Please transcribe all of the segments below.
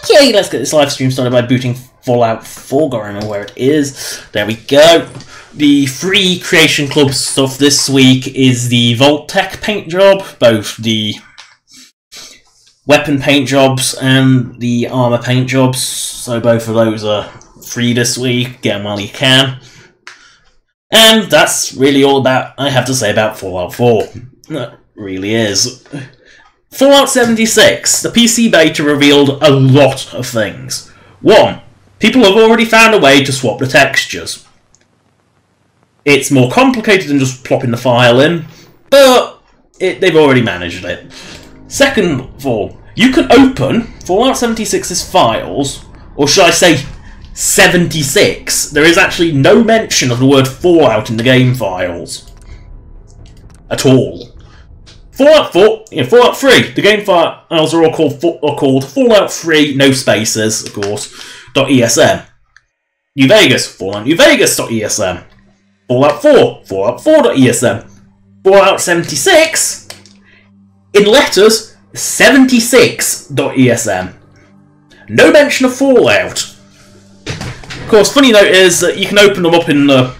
Okay, let's get this live stream started by booting Fallout 4. Gotta remember where it is. There we go. The free Creation Club stuff this week is the Vault-Tec paint job, both the weapon paint jobs and the armor paint jobs. So both of those are free this week. Get them while you can. And that's really all that I have to say about Fallout 4. That really is. Fallout 76, the PC beta revealed a lot of things. 1. People have already found a way to swap the textures. It's more complicated than just plopping the file in, but they've already managed it. Second of all, you can open Fallout 76's files, or should I say 76. There is actually no mention of the word Fallout in the game files. At all. Fallout 4, Fallout 3, the game files are all called Fallout 3, no spaces, of course, .esm. New Vegas, Fallout New Vegas.esm. Fallout 4, Fallout 4.esm. Fallout 76, in letters, 76.esm. No mention of Fallout. Of course, funny note is that you can open them up in the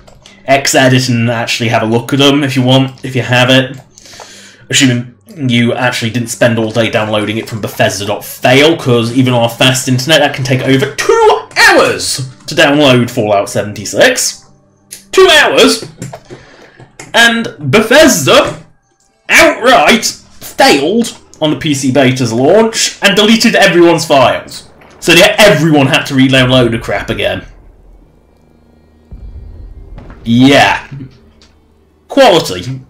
Xedit and actually have a look at them if you want, if you have it. Assuming you actually didn't spend all day downloading it from Bethesda.fail, because even on a fast internet that can take over 2 hours to download Fallout 76. 2 hours! And Bethesda outright failed on the PC beta's launch and deleted everyone's files. So everyone had to re-download the crap again. Yeah. Quality.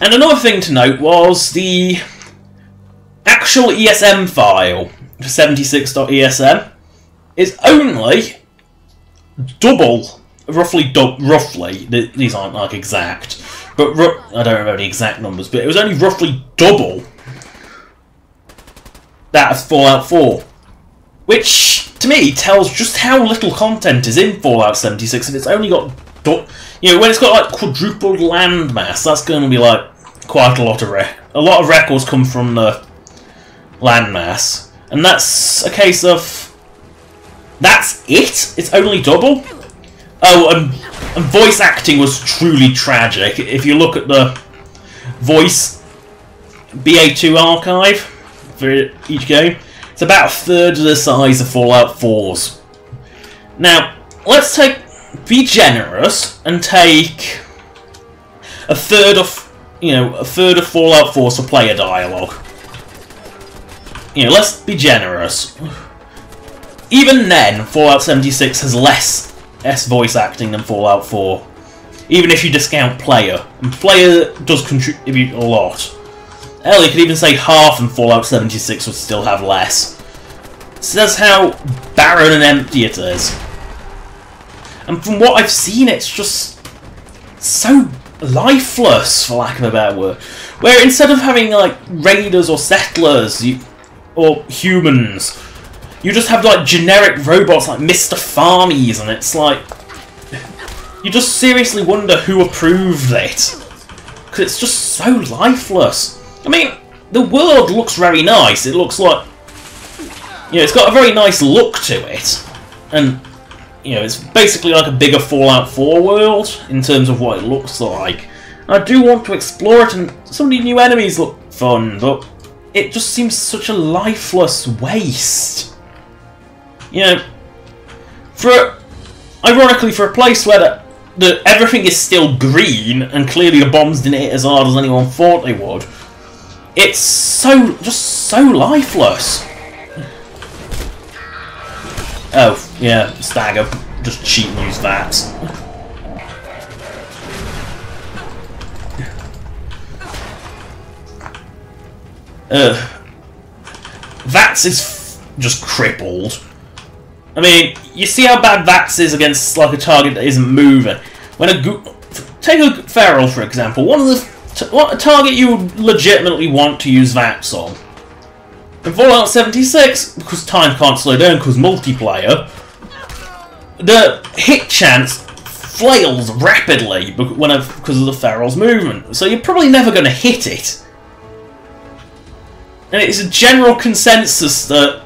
And another thing to note was the actual ESM file, 76.esm, is only double, roughly, these aren't like exact, but I don't remember the exact numbers, but it was only roughly double that of Fallout 4. Which, to me, tells just how little content is in Fallout 76 if it's only got, when it's got like quadrupled landmass, that's going to be like quite a lot of records come from the landmass, and that's a case of that's it. It's only double. Oh, and voice acting was truly tragic. If you look at the voice BA2 archive for each game, it's about a third of the size of Fallout 4's. Now, let's be generous and take a third of Fallout 4's for player dialogue. Let's be generous. Even then, Fallout 76 has less voice acting than Fallout 4. Even if you discount player. And player does contribute a lot. Hell, you could even say half and Fallout 76 would still have less. So that's how barren and empty it is. And from what I've seen, it's just so lifeless, for lack of a better word. Where instead of having like raiders or settlers or humans, you just have like generic robots like Mr. Farmies, and it's like you just seriously wonder who approved it, because it's just so lifeless. I mean, the world looks very nice. It looks like it's got a very nice look to it, and it's basically like a bigger Fallout 4 world in terms of what it looks like. I do want to explore it, and some of the new enemies look fun, but it just seems such a lifeless waste. Ironically, for a place where everything is still green, and clearly the bombs didn't hit as hard as anyone thought they would, it's just so lifeless. Oh, yeah, Stagger. Just cheat and use VATS. VATS is just crippled. I mean, you see how bad VATS is against like a target that isn't moving. Take a feral, for example. A target you would legitimately want to use VATS on. In Fallout 76, because time can't slow down because multiplayer, the hit chance flails rapidly because of the feral's movement. So you're probably never going to hit it. And it's a general consensus that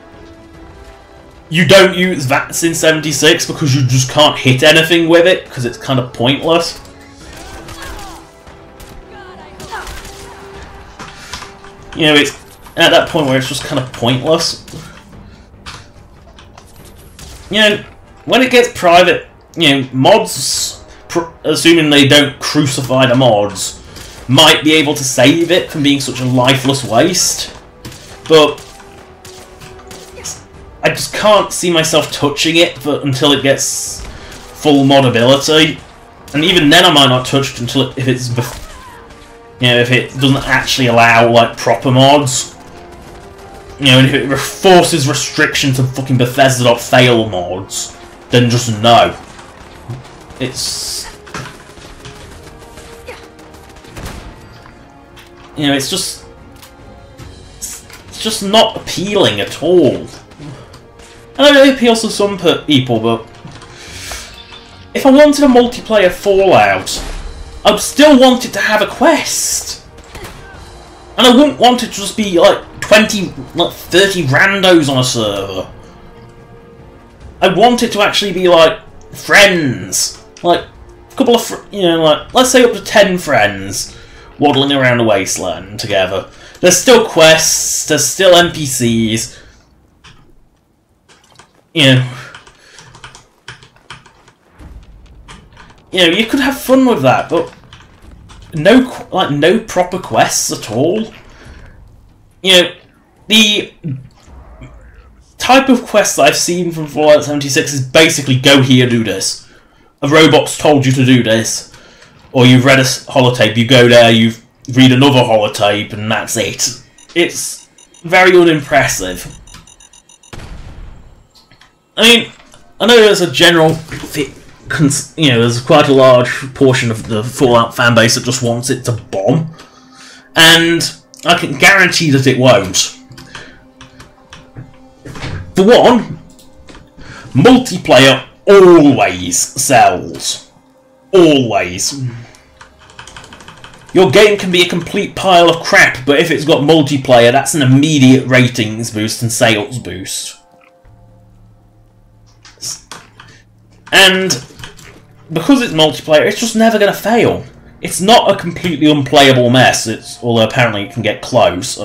you don't use VATS in 76 because you just can't hit anything with it, because it's kind of pointless. You know, it's at that point where it's just kind of pointless. You know, when it gets private, you know, mods, assuming they don't crucify the mods, might be able to save it from being such a lifeless waste. But I just can't see myself touching it until it gets full modability, and even then I might not touch it until if it doesn't actually allow like proper mods. You know, and if it forces restrictions of fucking Bethesda.fail mods, then just no. It's, you know, it's just not appealing at all. I know it appeals to some people, but if I wanted a multiplayer Fallout, I'd still want it to have a quest. And I wouldn't want it to just be like 30 randos on a server. I want it to actually be like friends. Like a couple of, you know, like let's say up to 10 friends waddling around a wasteland together. There's still quests, there's still NPCs. You know, you could have fun with that, but no proper quests at all. You know, the type of quest that I've seen from Fallout 76 is basically go here, do this. A robot's told you to do this, or you've read a holotape. You go there, you read another holotape, and that's it. It's very unimpressive. I mean, I know there's a general, you know, there's quite a large portion of the Fallout fanbase that just wants it to bomb, and I can guarantee that it won't. For one, multiplayer always sells. Always. Your game can be a complete pile of crap, but if it's got multiplayer, that's an immediate ratings boost and sales boost. And because it's multiplayer, it's just never going to fail. It's not a completely unplayable mess, although apparently it can get close.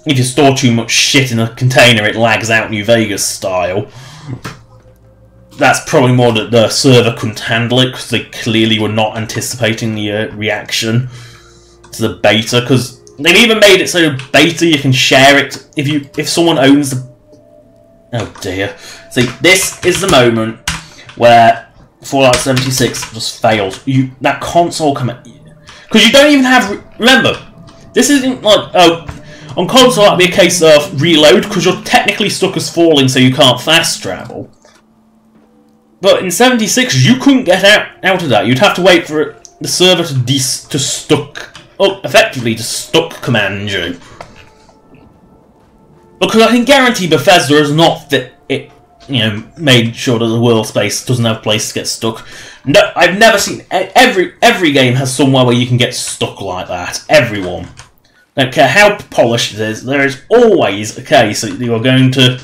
If you store too much shit in a container, it lags out New Vegas style. That's probably more that the server couldn't handle it, because they clearly were not anticipating the reaction to the beta, because they've even made it so beta you can share it if someone owns the... Oh dear. See, this is the moment where Fallout 76 just failed. That console command, because you don't even have. Remember, this isn't like on console that'd be a case of reload because you're technically stuck as falling, so you can't fast travel. But in 76, you couldn't get out of that. You'd have to wait for the server to stuck, effectively to stuck command you. Because I can guarantee Bethesda has not made sure that the world space doesn't have a place to get stuck. No, I've never seen every game has somewhere where you can get stuck like that. Everyone, don't care how polished it is, there is always a case that you are going to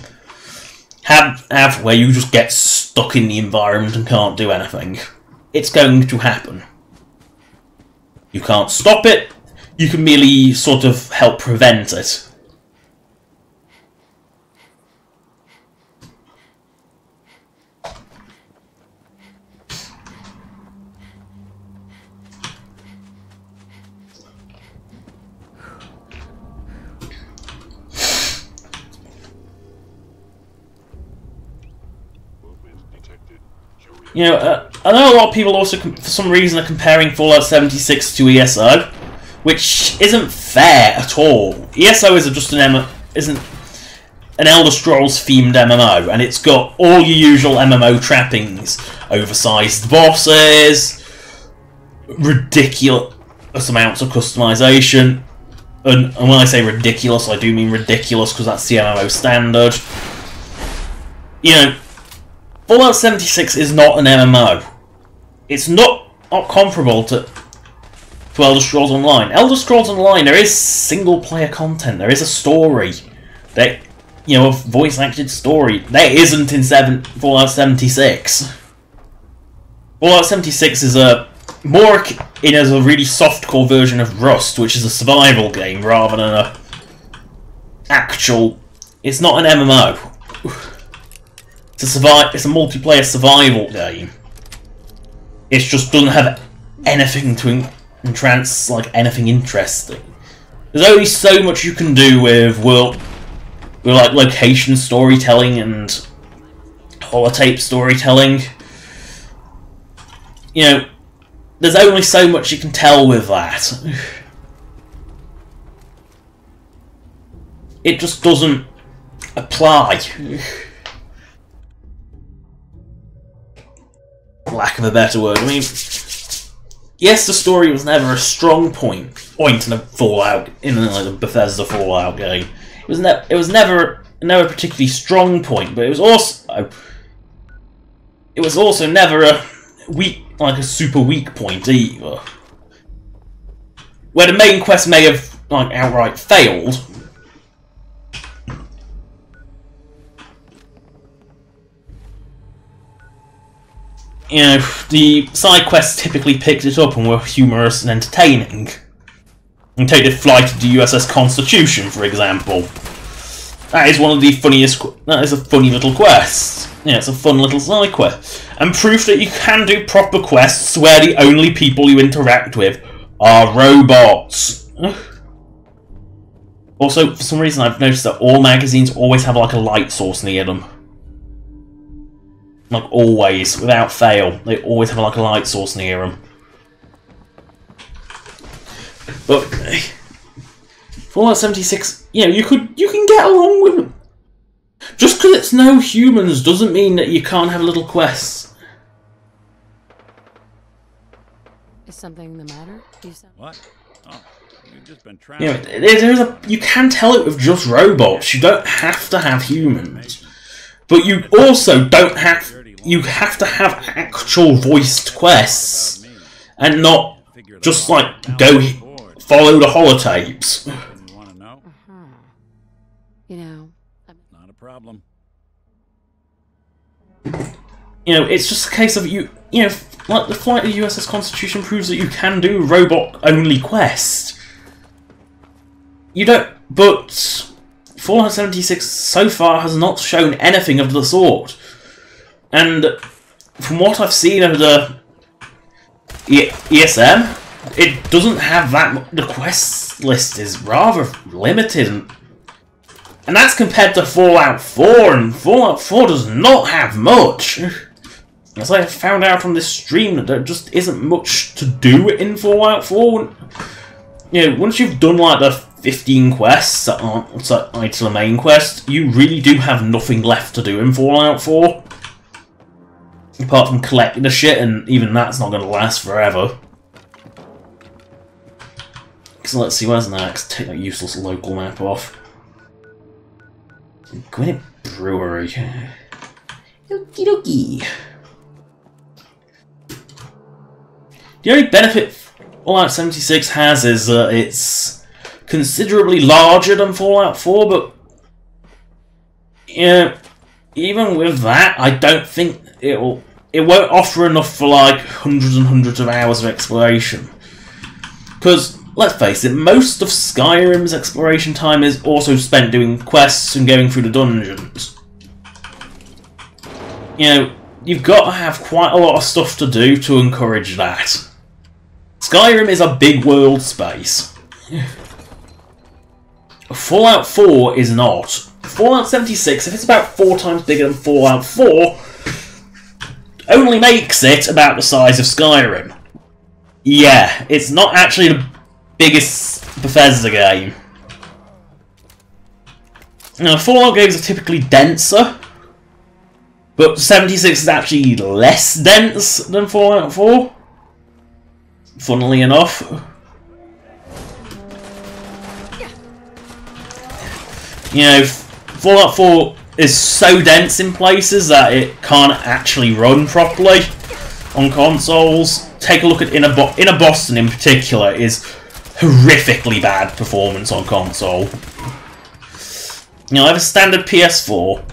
have where you just get stuck in the environment and can't do anything. It's going to happen. You can't stop it. You can merely sort of help prevent it. You know, I know a lot of people also, for some reason, are comparing Fallout 76 to ESO, which isn't fair at all. ESO isn't an Elder Scrolls themed MMO, and it's got all your usual MMO trappings: oversized bosses, ridiculous amounts of customization, and when I say ridiculous, I do mean ridiculous because that's the MMO standard. You know, Fallout 76 is not an MMO. It's not comparable to to Elder Scrolls Online. Elder Scrolls Online, there is single-player content. There is a story. There, you know, a voice-acted story. There isn't in Fallout 76. Fallout 76 is a more in as a really soft-core version of Rust, which is a survival game rather than a actual. It's not an MMO. It's a multiplayer survival game. It just doesn't have anything to entrance, like anything interesting. There's only so much you can do with like location storytelling and holotape storytelling. You know, there's only so much you can tell with that. It just doesn't apply. Lack of a better word. I mean, yes, the story was never a strong point in a Fallout, in like a Bethesda Fallout game. It was never a particularly strong point, but it was also never a weak, like a super weak point either. Where the main quest may have like outright failed. You know, the side quests typically picked it up and were humorous and entertaining. And take the flight of the USS Constitution, for example. That is one of the funniest. That is a funny little quest. Yeah, it's a fun little side quest, and proof that you can do proper quests where the only people you interact with are robots. Also, for some reason, I've noticed that all magazines always have like a light source near them. Like always, without fail, they always have like a light source near them. But Fallout 76, you know, you can get along with them. Just because it's no humans doesn't mean that you can't have little quests. Is something the matter? What? Oh, you've just been trying. You know, you can tell it with just robots. You don't have to have humans. But you also don't have. You have to have actual voiced quests, and not just like go follow the holotapes. You want to know? You know, Not a problem. You know, it's just a case of you know, like the flight of the USS Constitution proves that you can do robot-only quests. You don't, but Fallout 76 so far has not shown anything of the sort. And from what I've seen of the ESM, it doesn't have that. The quest list is rather limited, and that's compared to Fallout 4, and Fallout 4 does not have much. As I found out on this stream, that there just isn't much to do in Fallout 4. You know, once you've done like the 15 quests that aren't tied to the main quest, you really do have nothing left to do in Fallout 4. Apart from collecting the shit, and even that's not going to last forever. So let's see, where's next? Take that useless local map off. Gwynedd Brewery. Okie dokie. The only benefit Fallout 76 has is it's considerably larger than Fallout 4, but yeah, even with that, I don't think it won't offer enough for like hundreds and hundreds of hours of exploration. Because let's face it, most of Skyrim's exploration time is also spent doing quests and going through the dungeons. You know, you've got to have quite a lot of stuff to do to encourage that. Skyrim is a big world space. Fallout 4 is not. Fallout 76, if it's about 4 times bigger than Fallout 4, only makes it about the size of Skyrim. Yeah, it's not actually the biggest Bethesda game. Now, Fallout games are typically denser, but 76 is actually less dense than Fallout 4. Funnily enough. You know, Fallout 4 is so dense in places that it can't actually run properly on consoles. take a look at Inner Boston in particular is horrifically bad performance on console. You know, I have a standard PS4.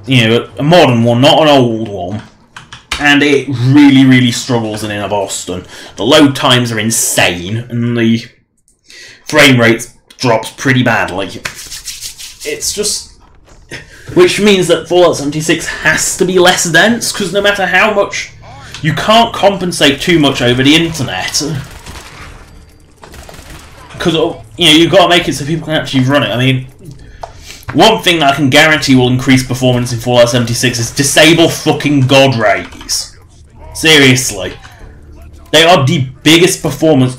You know, a modern one, not an old one. And it really, really struggles in Inner Boston. The load times are insane, and the frame rate drops pretty badly. It's just... Which means that Fallout 76 has to be less dense, because no matter how much... You can't compensate too much over the internet. Because, you know, you've got to make it so people can actually run it. I mean, one thing that I can guarantee will increase performance in Fallout 76 is disable fucking God rays. Seriously. They are the biggest performance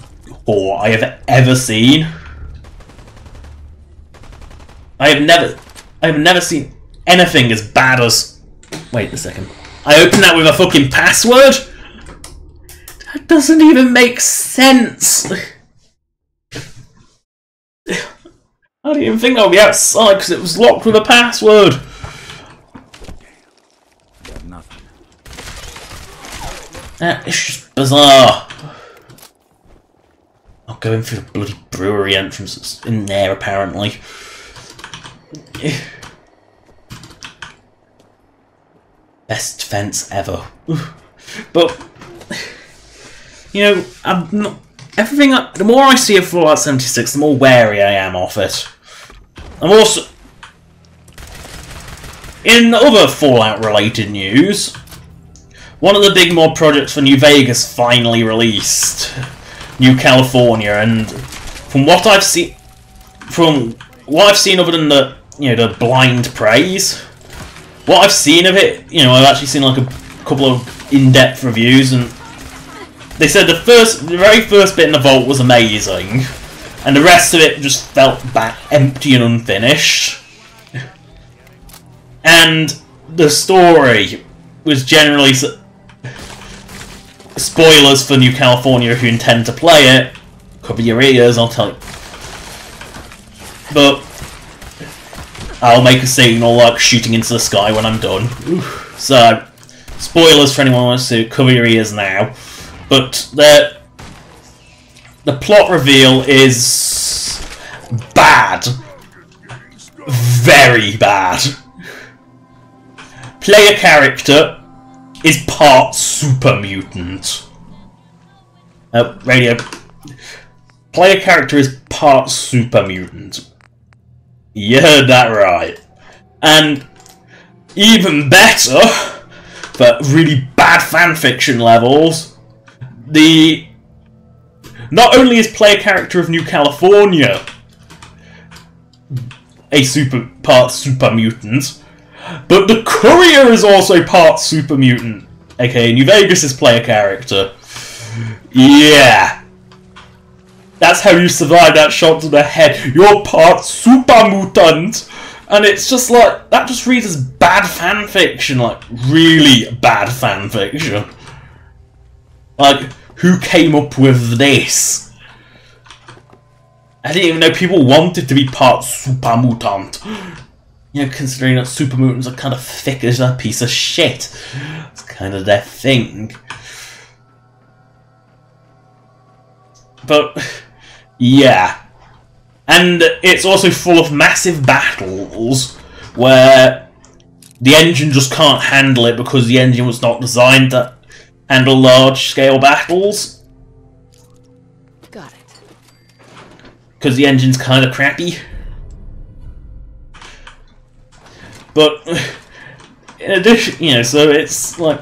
whore I have ever seen. I have never seen anything as bad as... Wait a second. I opened that with a fucking password? That doesn't even make sense. I didn't even think that would be outside because it was locked with a password. Got nothing. It's just bizarre. I'll go in through the bloody brewery entrance that's in there, apparently. Best defense ever. But, you know, the more I see of Fallout 76, the more wary I am of it. I'm also... In other Fallout-related news, one of the big mod projects for New Vegas finally released. New California, and from what I've seen... other than the, you know, the blind praise, what I've seen of it, you know, I've actually seen like a couple of in-depth reviews, and they said the very first bit in the vault was amazing, and the rest of it just felt empty and unfinished. And the story was generally spoilers for New California if you intend to play it. Cover your ears, I'll tell you. But I'll make a signal like shooting into the sky when I'm done. So, spoilers for anyone who wants to cover your ears now. But the plot reveal is bad. Very bad. Player character is part super mutant. Radio. Player character is part super mutant. You heard that right. And even better, but really bad fanfiction levels, not only is player character of New California a part super mutant, but the courier is also part super mutant, aka New Vegas' player character. Yeah. That's how you survive that shot to the head. You're part super mutant. And it's just like, that just reads as bad fanfiction, like really bad fanfiction. Like, who came up with this? I didn't even know people wanted to be part super mutant. You know, considering that super mutants are kind of thick as a piece of shit. It's kind of their thing. But, yeah. And it's also full of massive battles where the engine just can't handle it because the engine was not designed to handle large-scale battles. Got it. Because the engine's kind of crappy. But, in addition, you know, so it's like...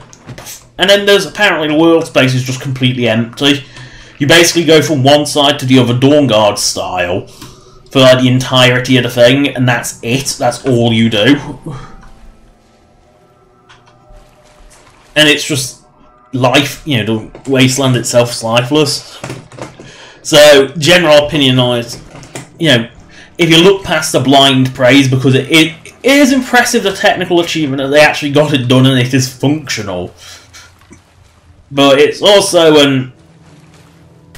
And then there's apparently the world space is just completely empty. You basically go from one side to the other Dawn Guard style for like the entirety of the thing, and that's it. That's all you do. And it's just life, you know, the wasteland itself is lifeless. So, general opinion on it, you know, if you look past the blind praise, because it is impressive the technical achievement that they actually got it done and it is functional. But it's also an,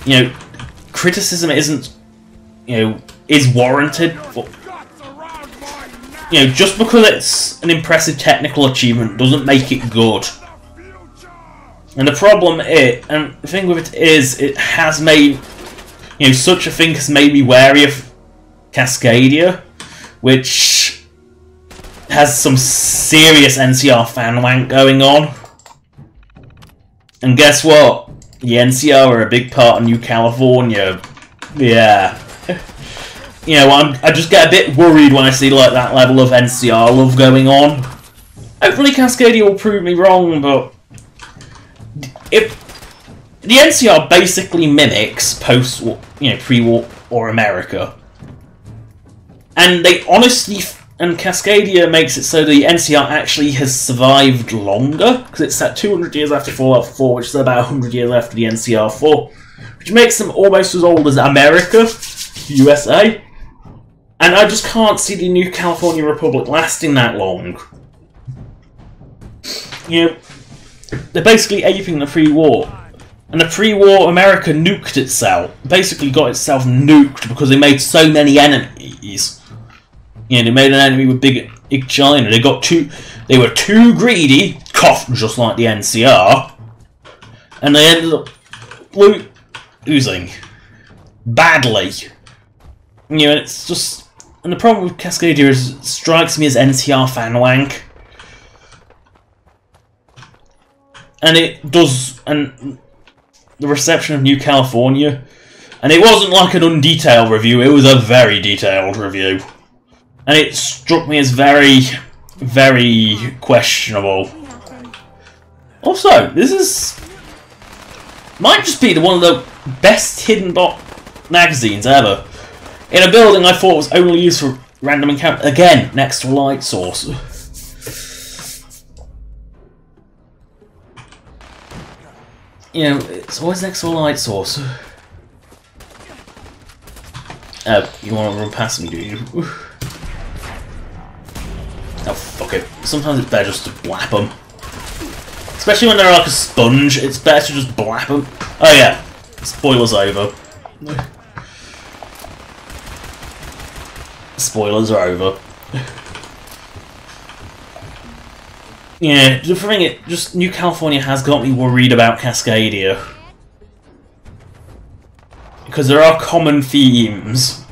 you know, criticism isn't, you know, is warranted. For, you know, just because it's an impressive technical achievement doesn't make it good. And the problem is, and the thing with it is, it has made, you know, such a thing has made me wary of Cascadia, which has some serious NCR fan wank going on. And guess what? The NCR are a big part of New California. Yeah. You know, I just get a bit worried when I see like that level of NCR love going on. Hopefully Cascadia will prove me wrong, but if the NCR basically mimics post-war, you know, pre-war or America, and they honestly, and Cascadia makes it so the NCR actually has survived longer, because it's set 200 years after Fallout 4, which is about 100 years after the NCR 4, which makes them almost as old as America, USA, and I just can't see the New California Republic lasting that long. You know, they're basically aping the pre-war. And the pre-war America nuked itself. Basically got itself nuked because they made so many enemies. You know, they made an enemy with big China. They were too greedy, coughed just like the NCR. And they ended up losing. Badly. You know, it's just... And the problem with Cascadia is it strikes me as NCR fan wank. And it does, and the reception of New California, and it wasn't like an undetailed review, it was a very detailed review. And it struck me as very, very questionable. Also, this might just be one of the best hidden bot magazines ever. In a building I thought was only used for random encounter, again, next to a light source. You know, it's always next to a light source. Oh, you want to run past me, do you? Oh, fuck it. Sometimes it's better just to blap them. Especially when they're like a sponge, it's better to just blap them. Oh yeah, spoilers over. Spoilers are over. Yeah, the thing just New California has got me worried about Cascadia. Because there are common themes.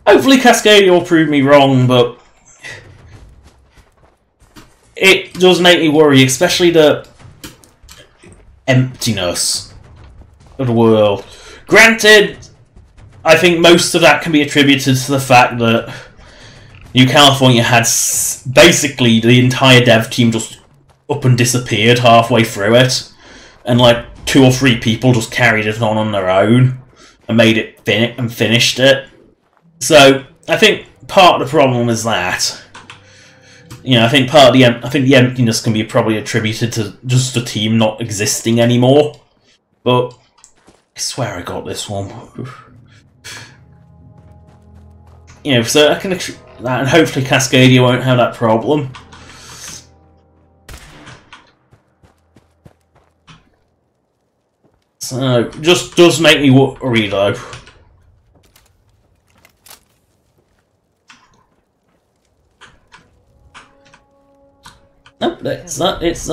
Hopefully Cascadia will prove me wrong, but it does make me worry, especially the emptiness of the world. Granted, I think most of that can be attributed to the fact that New California had basically the entire dev team just up and disappeared halfway through it, and like 2 or 3 people just carried it on their own and made it finished it. So I think part of the problem is that, you know, I think the emptiness can be probably attributed to just the team not existing anymore. But I swear I got this one. You know, so I can. And hopefully Cascadia won't have that problem. So, just does make me worry though. Nope, it's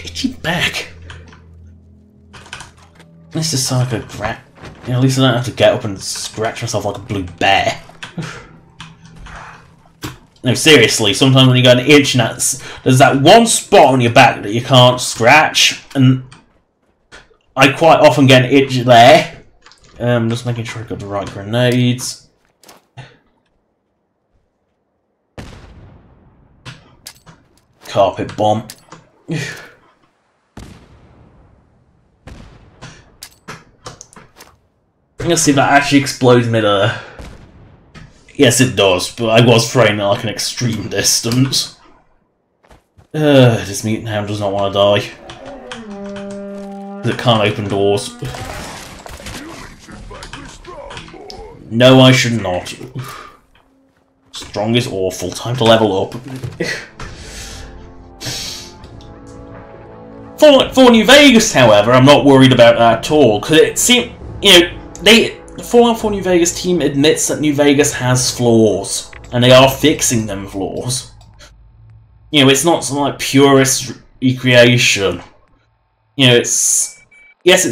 itchy back. This is like a rat. You know, at least I don't have to get up and scratch myself like a blue bear. No, seriously, sometimes when you get an itch, and there's that one spot on your back that you can't scratch, and I quite often get an itch there. Just making sure I got the right grenades. Carpet bomb. Let's see if that actually explodes mid-air. Yes, it does, but I was framing at like an extreme distance. This mutant hound does not want to die. It can't open doors. No, I should not. Strong is awful. Time to level up. For New Vegas, however, I'm not worried about that at all, because it seems, you know, the Fallout 4 New Vegas team admits that New Vegas has flaws, and they are fixing them flaws. You know, it's not some like purist recreation. You know, it's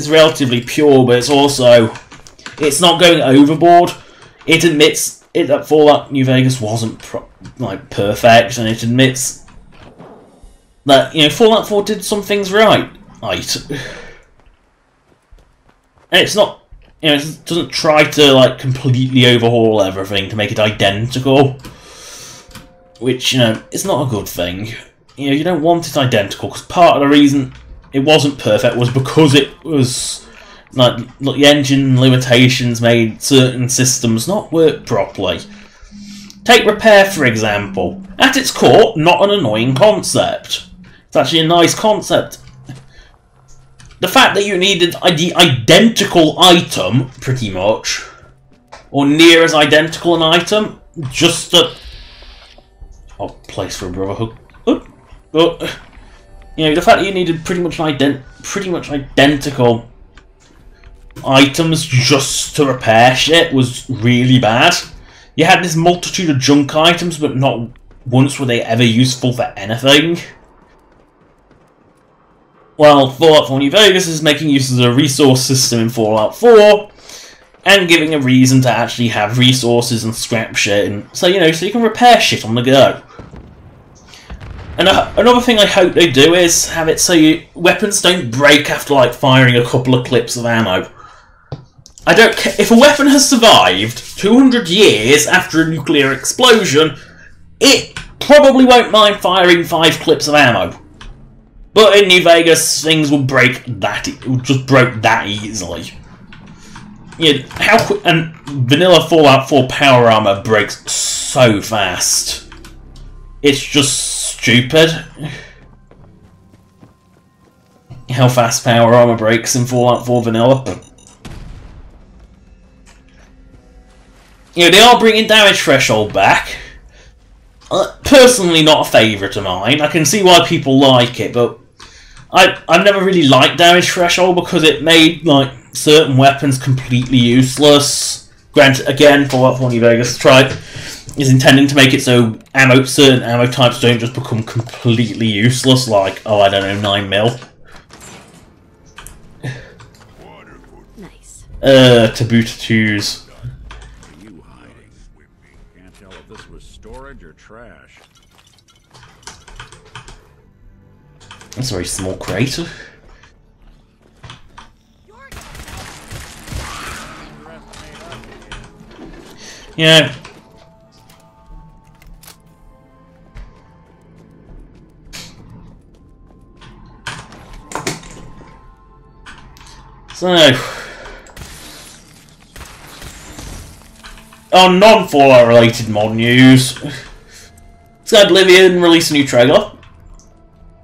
relatively pure, but it's also not going overboard. It admits that Fallout New Vegas wasn't perfect, and it admits that Fallout 4 did some things right. And it's not. It doesn't try to completely overhaul everything to make it identical, which is not a good thing. You don't want it identical, because part of the reason it wasn't perfect was because it was the engine limitations made certain systems not work properly. Take repair, for example. At its core, not an annoying concept. It's actually a nice concept. The fact that you needed the identical item, pretty much, or near as identical an item, just to... Oh, place for a brotherhood. The fact that you needed pretty much identical items just to repair shit was really bad. You had this multitude of junk items, but not once were they ever useful for anything. Well, Fallout 4 New Vegas is making use of a resource system in Fallout 4 and giving a reason to actually have resources and scrap shit, and so you can repair shit on the go. And another thing I hope they do is have it so weapons don't break after firing a couple of clips of ammo. I don't care if a weapon has survived 200 years after a nuclear explosion, it probably won't mind firing 5 clips of ammo. But in New Vegas, things will break that. It just broke that easily. And vanilla Fallout 4 power armor breaks so fast. It's just stupid how fast power armor breaks in Fallout 4 vanilla. They are bringing damage threshold back. Personally, not a favourite of mine. I can see why people like it, but I've never really liked damage threshold because it made certain weapons completely useless. Granted, again, Fallout 4 New Vegas is intending to make it so certain ammo types don't just become completely useless, I don't know, 9mm. Nice. Taboo-tattoos. You hiding? Can't tell if this was storage or trash. That's a very small crate. Yeah. So, on non-Fallout related mod news, so Oblivion released a new trailer.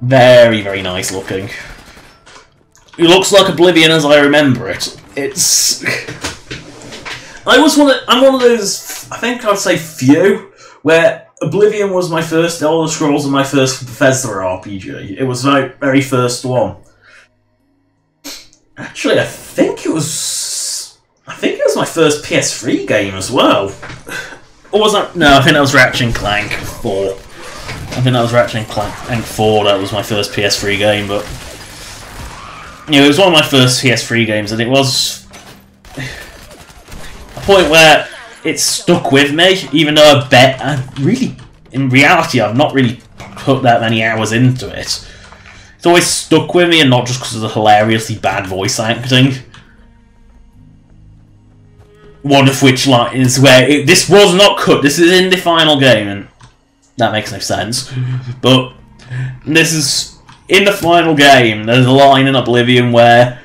Very, very nice looking. It looks like Oblivion as I remember it. It's... I'm one of those, I think I'd say few, where Oblivion was my first Elder Scrolls and my first Bethesda RPG. It was my very first one. Actually, I think it was my first PS3 game as well. Or was that? No, I think that was Ratchet and Clank 4. I think that was Ratchet and Clank 4. That was my first PS3 game, but it was one of my first PS3 games, and it was a point where it stuck with me, even though in reality, I've not really put that many hours into it. It's always stuck with me, and not just because of the hilariously bad voice acting. One of which is where this was not cut. This is in the final game, and that makes no sense. But this is in the final game. There's a line in Oblivion where,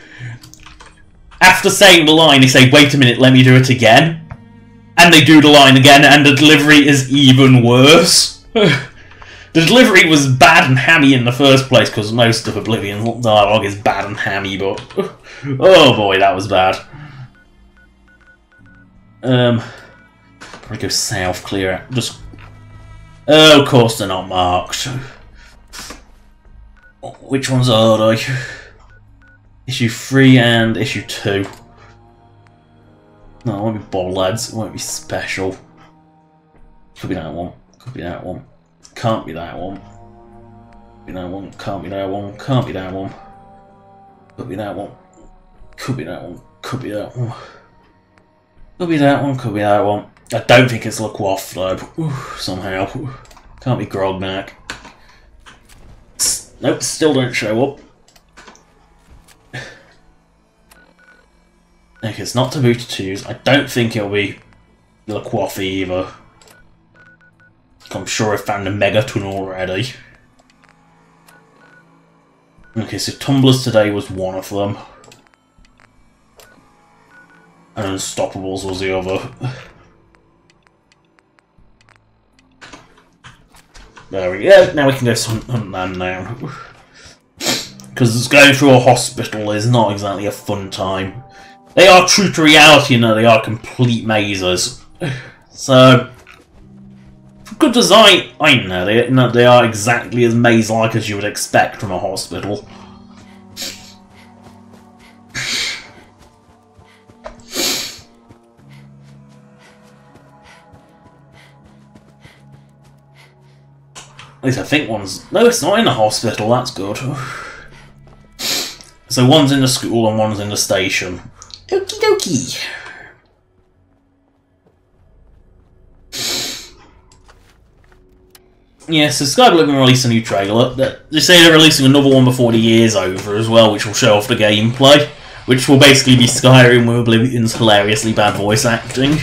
after saying the line, they say, "Wait a minute, let me do it again," and they do the line again, and the delivery is even worse. The delivery was bad and hammy in the first place, because most of Oblivion's dialogue is bad and hammy, but oh boy, that was bad. Probably go south, clear out. Just... Oh, of course they're not marked. Which ones are they? Issue 3 and issue 2. No, it won't be bobbleheads, it won't be special. Could be that one. Could be that one. Can't be that one. Be that one, can't be that one, can't be that one. Could be that one. Could be that one, could be that one. Could be that one, could be that one. I don't think it's Laquoff though. Somehow. Can't be Grognak. Nope, still don't show up. Okay, it's not Taboo Tattoos. I don't think it'll be Laquoff either. I'm sure I found a Megaton already. Okay, so Tumblers today was one of them. And Unstoppables was the other. There we go, now we can go hunt them down. Because going through a hospital is not exactly a fun time. They are true to reality, and they are complete mazes. So, good design, I know they are exactly as maze-like as you would expect from a hospital. At least I think one's... No, it's not in the hospital, that's good. So one's in the school and one's in the station. Okie dokie. Yeah, so Skyblue released a new trailer. They say they're releasing another one before the year's over as well, which will show off the gameplay. Which will basically be Skyrim with Oblivion's hilariously bad voice acting.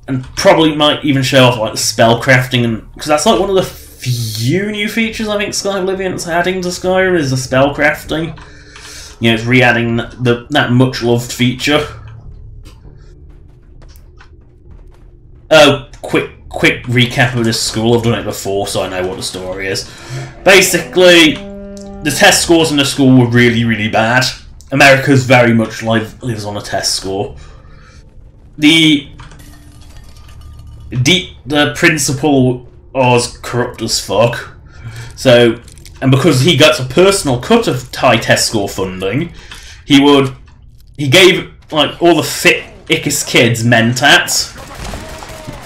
And probably might even show off like the spell crafting, because that's like one of the few new features I think Skyblivion's adding to Skyrim is the spell crafting. You know, it's re-adding that much loved feature. Oh, quick recap of this school. I've done it before, so I know what the story is. Basically, the test scores in the school were really, really bad. America's very much lives on a test score. The principal was corrupt as fuck. So, and because he gets a personal cut of high test score funding, he gave like all the thickest kids mentats,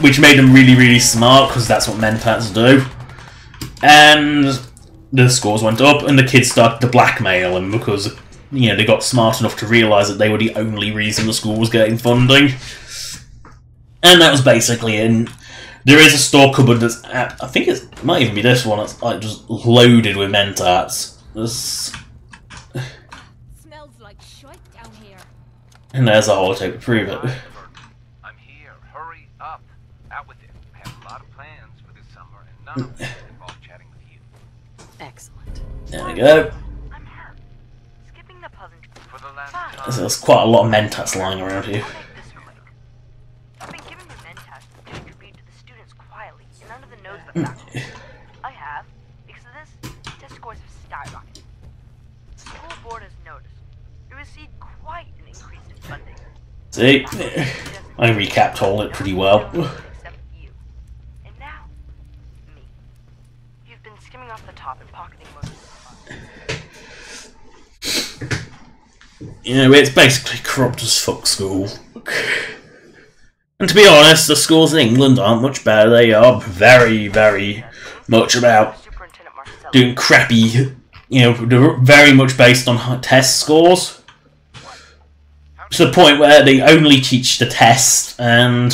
which made them really, really smart because that's what mentats do. And the scores went up, and the kids started to blackmail him because, you know, they got smart enough to realise that they were the only reason the school was getting funding. And that was basically it. There is a store cupboard that's I think it might even be this one. It's like just loaded with mentats. Smells like shite down here. And there's a holotape to prove it. I'm here. Hurry up. Out with it. I have a lot of plans for this summer, and none of them involve chatting with you. Excellent. There we go. I'm hurt. Skipping the puzzle. For the last time. There's quite a lot of mentats lying around here. I've been giving the mentats to distribute to the students quietly and under the nose of the faculty. I have, because of this, test scores have skyrocketed. The school board has noticed. We received quite an increase in funding. See? I recapped all it pretty well. Except you. And now, me. You've been skimming off the top and pocketing most of the funds. You know, it's basically corrupt as fuck school. And to be honest, the schools in England aren't much better. They are very, very much about doing crappy, you know, they're very much based on test scores. To the point where they only teach the test, and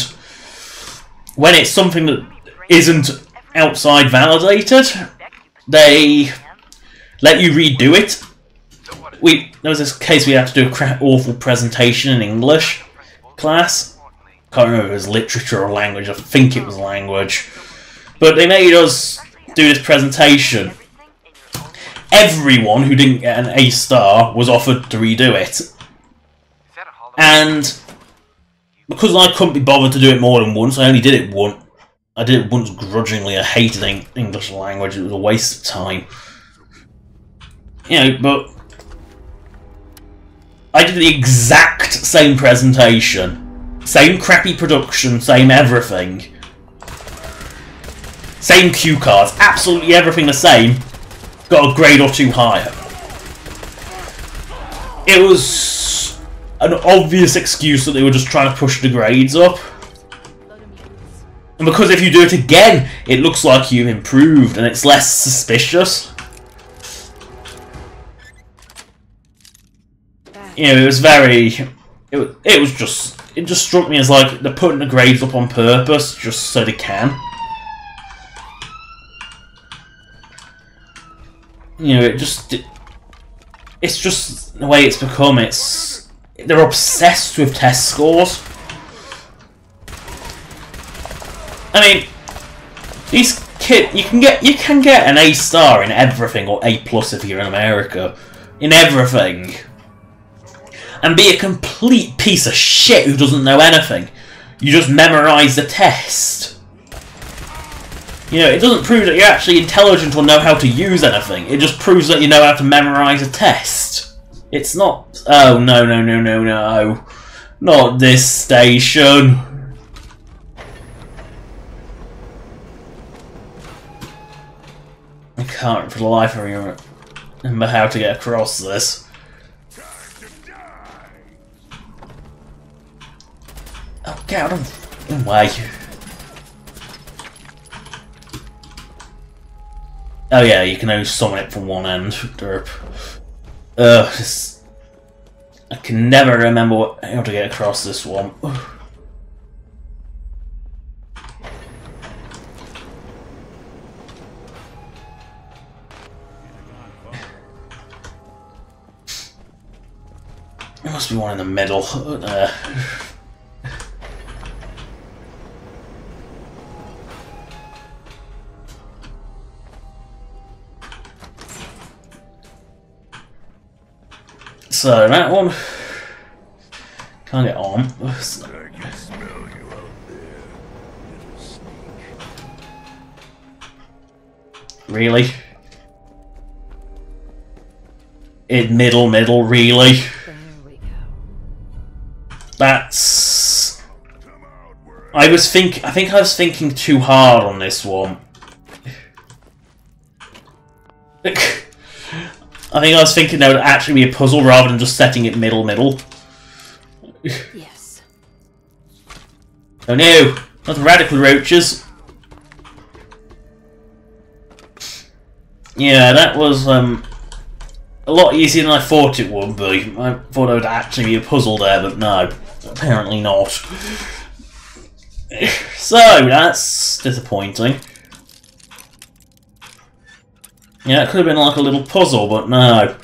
when it's something that isn't outside validated, they let you redo it. There was this case we had to do a awful presentation in English class. Can't remember if it was literature or language. I think it was language. But they made us do this presentation. Everyone who didn't get an A star was offered to redo it. And because I couldn't be bothered to do it more than once, I only did it once. I did it once grudgingly. I hated English language. It was a waste of time. You know, but I did the exact same presentation. Same crappy production, same everything. Same cue cards, absolutely everything the same. Got a grade or two higher. It was an obvious excuse that they were just trying to push the grades up. And because if you do it again, it looks like you've improved and it's less suspicious. You know, it was very... It just struck me as like they're putting the grades up on purpose just so they can. You know, it's just the way it's become. They're obsessed with test scores. I mean, these kids, you can get an A star in everything, or A plus if you're in America, in everything, and be a complete piece of shit who doesn't know anything. You just memorise the test. You know, it doesn't prove that you're actually intelligent or know how to use anything. It just proves that you know how to memorise a test. It's not... Oh, no, no, no, no, no. Not this station. I can't for the life of me remember how to get across this. Oh, get out of the way. Oh yeah, you can only summon it from one end. Derp. I can never remember how to get across this one. There must be one in the middle. So that one can't get on. I can smell you out there, little sneak. Really? Middle, really? There we go. That's... I think I was thinking too hard on this one. I think I was thinking there would actually be a puzzle rather than just setting it middle. Yes. Oh no! Not the radical roaches! Yeah, that was a lot easier than I thought it would be. I thought there would actually be a puzzle there, but no. Apparently not. So, that's disappointing. Yeah, it could have been like a little puzzle, but no.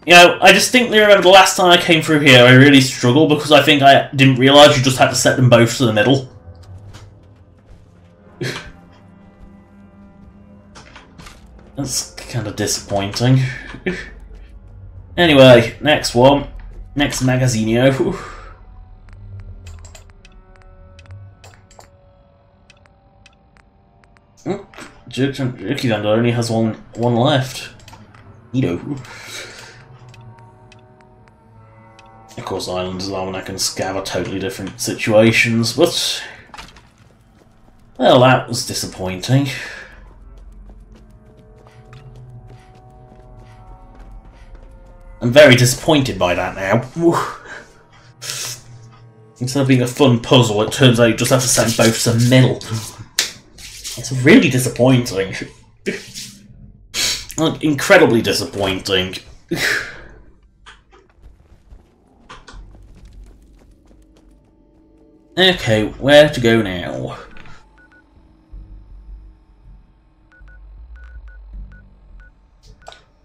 You know, I distinctly remember the last time I came through here, I really struggled because I think I didn't realise you just had to set them both to the middle. That's kind of disappointing. Anyway, next one. Next magazinio. Jerky Vendor only has one left. Neato. Of course, Islands Almanac and Scav are totally different situations, but... well, that was disappointing. I'm very disappointed by that now. Instead of being a fun puzzle, it turns out you just have to send both to the middle. It's really disappointing. Like, incredibly disappointing. Okay, where to go now?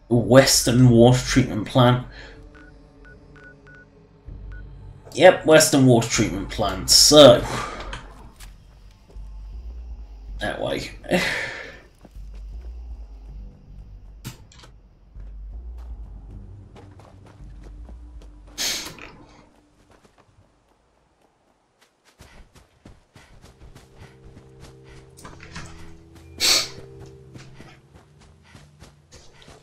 Western Water Treatment Plant. Yep, Western Water Treatment Plant. So... that way.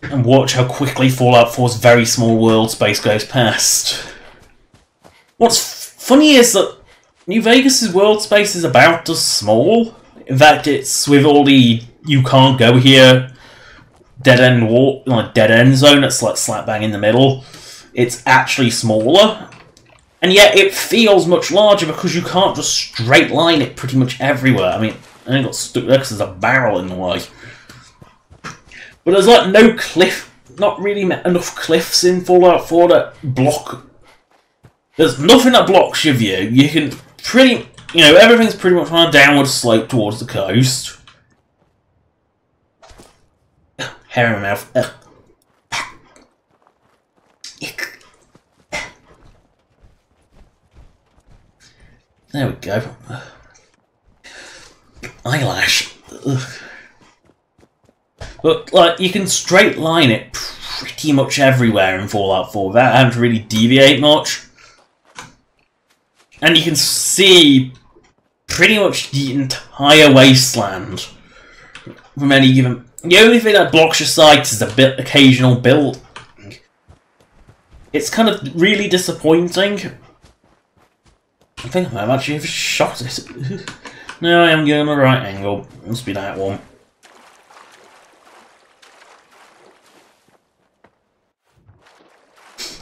And watch how quickly Fallout 4's very small world space goes past. What's funny is that New Vegas' world space is about as small. In fact, it's with all the you can't go here dead end zone that's like slap bang in the middle. It's actually smaller. And yet it feels much larger because you can't just straight line it pretty much everywhere. I mean, I only got stuck there because there's a barrel in the way. But there's like no cliff, not really enough cliffs in Fallout 4 that block. There's nothing that blocks your view. You can pretty, you know, everything's pretty much on a downward slope towards the coast. Hair in my mouth. There we go. Eyelash. Ugh. But, like, you can straight line it pretty much everywhere in Fallout 4 without having to really deviate much. And you can see pretty much the entire wasteland from any given... The only thing that blocks your sight is a bit occasional building. It's kind of really disappointing. I think I might have actually shot it. No, I am going the right angle. Must be that one.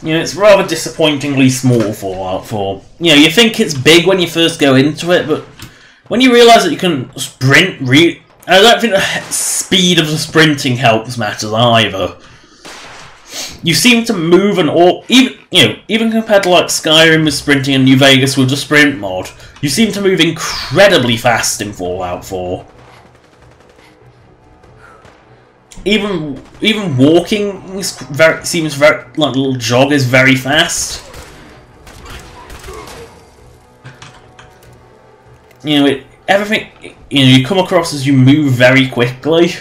You know, it's rather disappointingly small Fallout 4. You know, you think it's big when you first go into it, but when you realise that you can sprint, I don't think the speed of the sprinting helps matters either. You seem to move even compared to like Skyrim with sprinting and New Vegas with the sprint mod, you seem to move incredibly fast in Fallout 4. Even walking seems very like a little jog is very fast. You know, everything you come across as you move very quickly,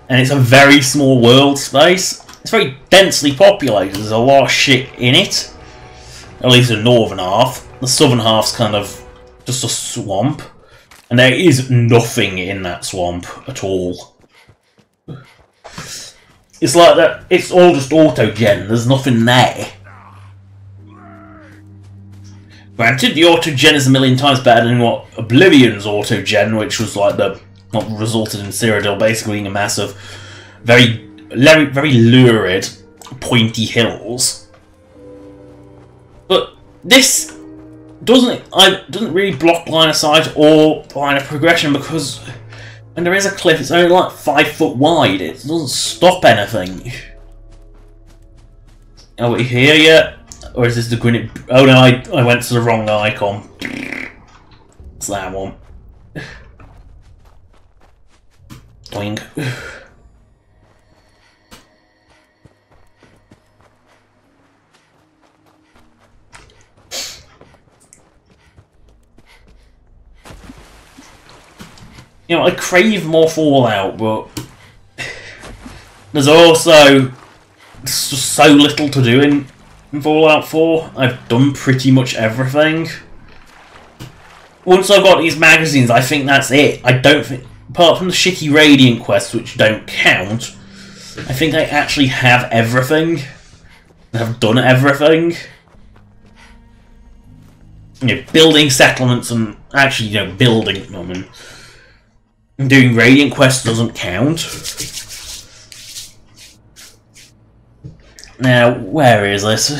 and it's a very small world space. It's very densely populated. There's a lot of shit in it. At least the northern half. The southern half's kind of just a swamp, and there is nothing in that swamp at all. It's like that. It's all just auto-gen. There's nothing there. Granted, the auto-gen is a million times better than what Oblivion's auto-gen, which was like what resulted in Cyrodiil basically being a massive, very lurid, pointy hills. But this doesn't really block line of sight or line of progression, because when there is a cliff, it's only like 5 foot wide. It doesn't stop anything. Are we here yet? Or is this the Greenwich? Oh no, I went to the wrong icon. It's that one. Doink. You know, I crave more Fallout, but there's also just so little to do in Fallout 4. I've done pretty much everything. Once I've got these magazines, I think that's it. I don't think, apart from the shitty Radiant quests, which don't count, I think I actually have everything. I've done everything. You know, building settlements and actually, you know, building them and doing Radiant quests doesn't count. Now, where is this?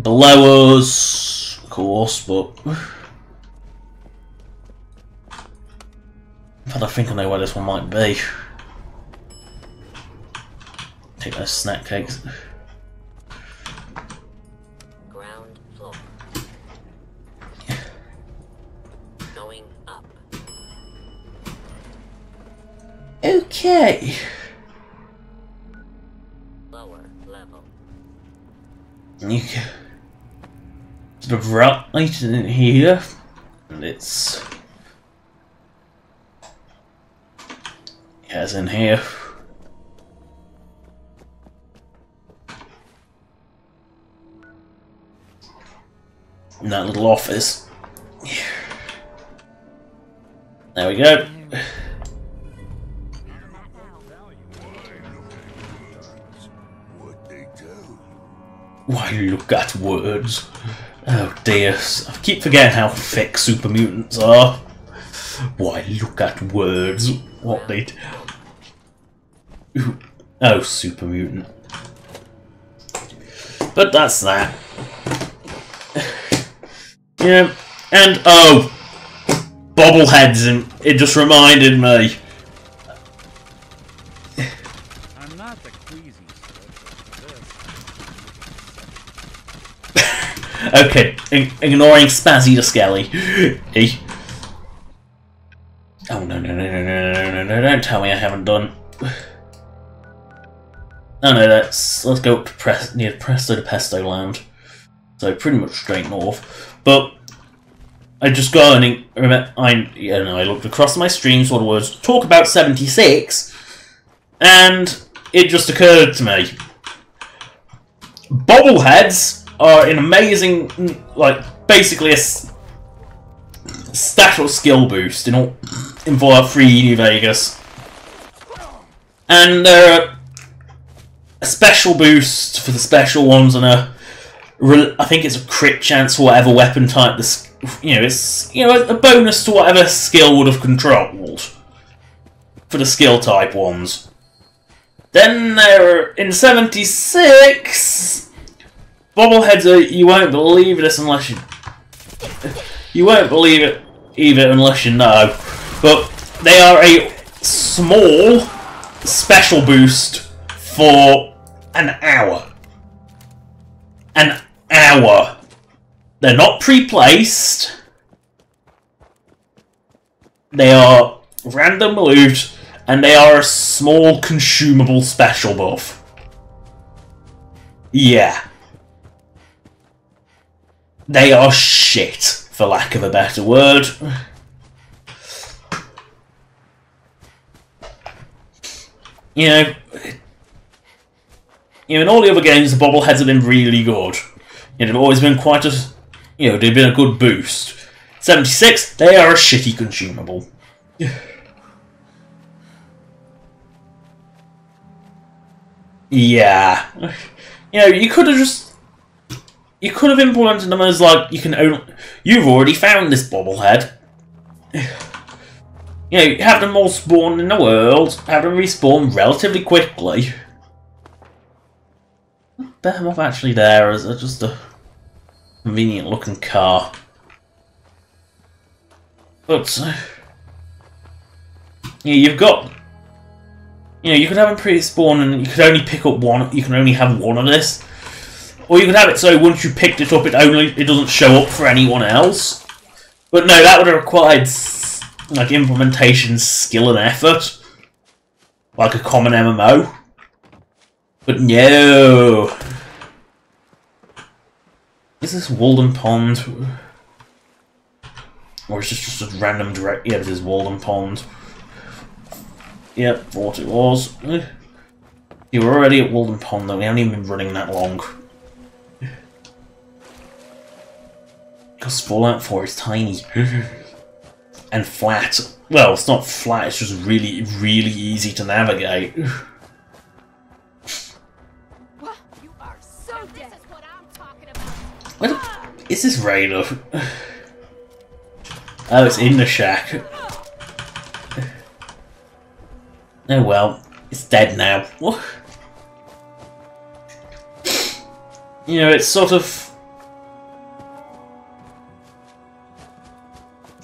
Below us, of course, but I think I know where this one might be. Take those snack cakes. Ground floor. Going up. Okay. Lower level. You can sort of right in here, and it's in here. In that little office. There we go. Why look at words? Oh dear, I keep forgetting how thick super mutants are. Why look at words? What they do? Oh, super mutant. But that's that. Yeah, and oh, bobbleheads, and it just reminded me. I'm not the queasy sort for this. Okay, ignoring Spazzy the Skelly. Oh no, don't tell me I haven't done. Oh no, let's go up to near Presto to Pesto Land. So pretty much straight north. But I just got and I looked across my stream, saw the words "talk about 76," and it just occurred to me: bobbleheads are an amazing, like basically a stat or skill boost in Fallout 3 New Vegas, and they're a special boost for the special ones, and I think it's a crit chance for whatever weapon type it's a bonus to whatever skill would have controlled for the skill type ones. Then there in 76 bobbleheads are, you won't believe this unless you won't believe it either unless you know, but they are a small special boost for an hour. An hour. They're not pre-placed. They are random loot, and they are a small consumable special buff. Yeah. They are shit, for lack of a better word. In all the other games, the bobbleheads have been really good. They've always been quite a, they've been a good boost. 76, they are a shitty consumable. Yeah. You could have implemented them as like, you've already found this bobblehead. Have them all spawn in the world, have them respawn relatively quickly. Behemoth actually there as just a convenient looking car. But you've got you could have them pre-spawn and you could only pick up one, you can only have one of this. Or you could have it so once you picked it up it doesn't show up for anyone else. But no, that would have required like implementation skill and effort. Like a common MMO. But no. Is this Walden Pond? Or is this just a random direct? Yeah, this is Walden Pond. Yep, thought it was. You were already at Walden Pond though, we haven't even been running that long. Because Fallout 4 is tiny. And flat. Well, it's not flat, it's just really, really easy to navigate. Where is this radar? Oh, it's in the shack. Oh well, it's dead now. It's sort of...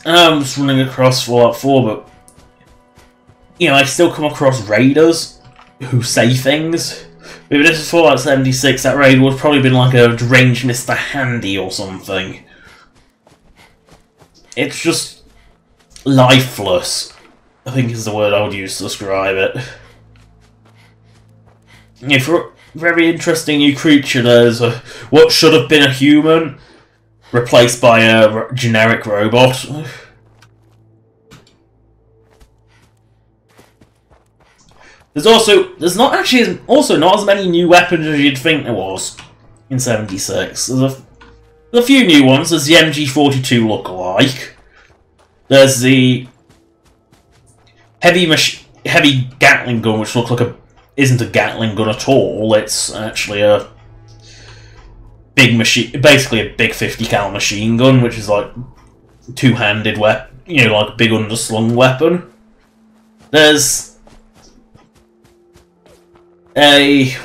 I'm just running across Fallout 4, but... I still come across raiders who say things. If this is Fallout 76, that raid would have probably been like a deranged Mr. Handy or something. It's just lifeless, I think is the word I would use to describe it. For a very interesting new creature, there's what should have been a human, replaced by a generic robot. There's not as many new weapons as you'd think there was in 76. There's a few new ones. There's the MG42 lookalike. There's the heavy Gatling gun, which looks like isn't a Gatling gun at all. It's actually a big machine, basically a big 50 cal machine gun, which is like two-handed weapon, like a big underslung weapon. There's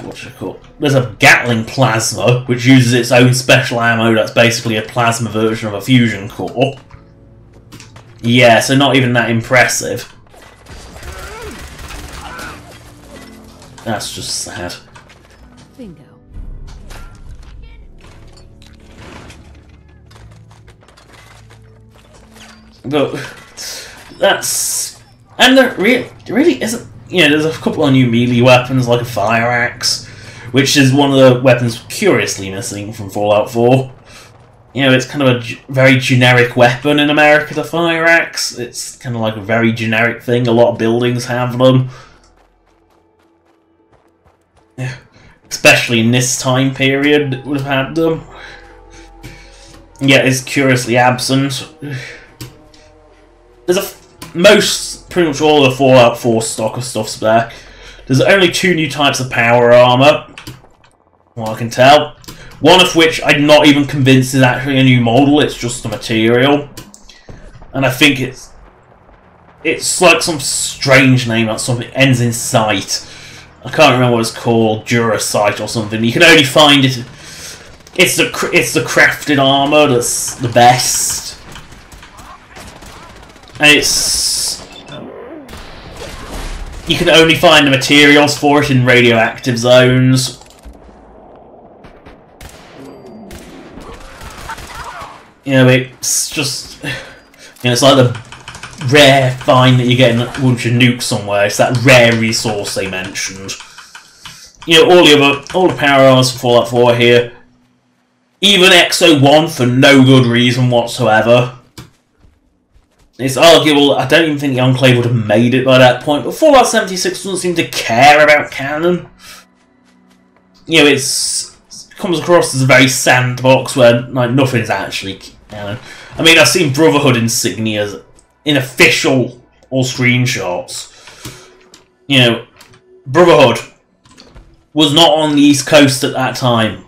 what's it called? There's a Gatling plasma, which uses its own special ammo that's basically a plasma version of a fusion core. Yeah, so not even that impressive. That's just sad. Bingo. But that's... And there really isn't... You know, there's a couple of new melee weapons, like a fire axe, which is one of the weapons curiously missing from Fallout 4. You know, it's kind of a very generic weapon in America, the fire axe. It's kind of like a very generic thing. A lot of buildings have them. Especially in this time period, would have had them. Yet it's curiously absent. There's pretty much all the Fallout 4 stock of stuff's there. There's only 2 new types of power armor, what I can tell. One of which I'm not even convinced is actually a new model, it's just a material. And I think it's like some strange name, like something ends in sight. I can't remember what it's called, Durasight or something. You can only find it. It's the crafted armor that's the best, and you can only find the materials for it in radioactive zones. You know, it's just, you know, it's like the rare find that you get once you nuke somewhere. It's that rare resource they mentioned. You know, all the power armors for Fallout 4 here. Even XO1 for no good reason whatsoever. It's arguable. I don't even think the Enclave would have made it by that point. But Fallout 76 doesn't seem to care about canon. You know, it comes across as a very sandbox where like nothing's actually canon. I mean, I've seen Brotherhood insignias in official or screenshots. You know, Brotherhood was not on the East Coast at that time.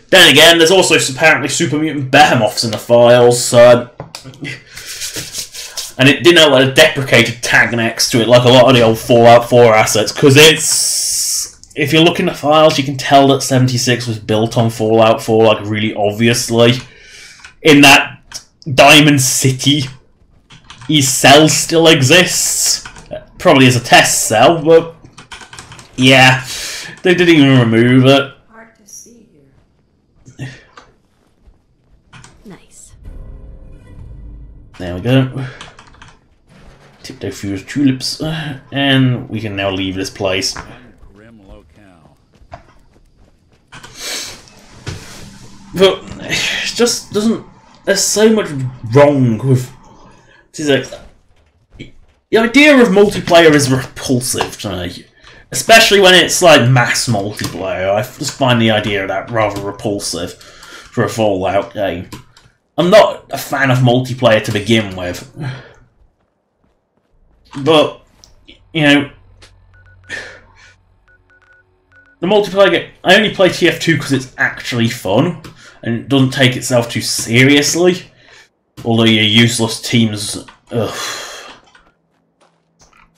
Then again, there's also apparently super mutant behemoths in the files, so... And it didn't have like a deprecated tag next to it like a lot of the old Fallout 4 assets, because it's... If you look in the files, you can tell that 76 was built on Fallout 4, like, really obviously. In that Diamond City, his cell still exists. Probably as a test cell, but... Yeah, they didn't even remove it. Hard to see here. Nice. There we go. Tiptoe fused tulips, and we can now leave this place. Grim locale. But it just doesn't. There's so much wrong with. It's like, the idea of multiplayer is repulsive to me, especially when it's like mass multiplayer. I just find the idea of that rather repulsive for a Fallout game. I'm not a fan of multiplayer to begin with, but you know, the multiplayer game. I only play TF2 because it's actually fun and it doesn't take itself too seriously. Although your useless teams,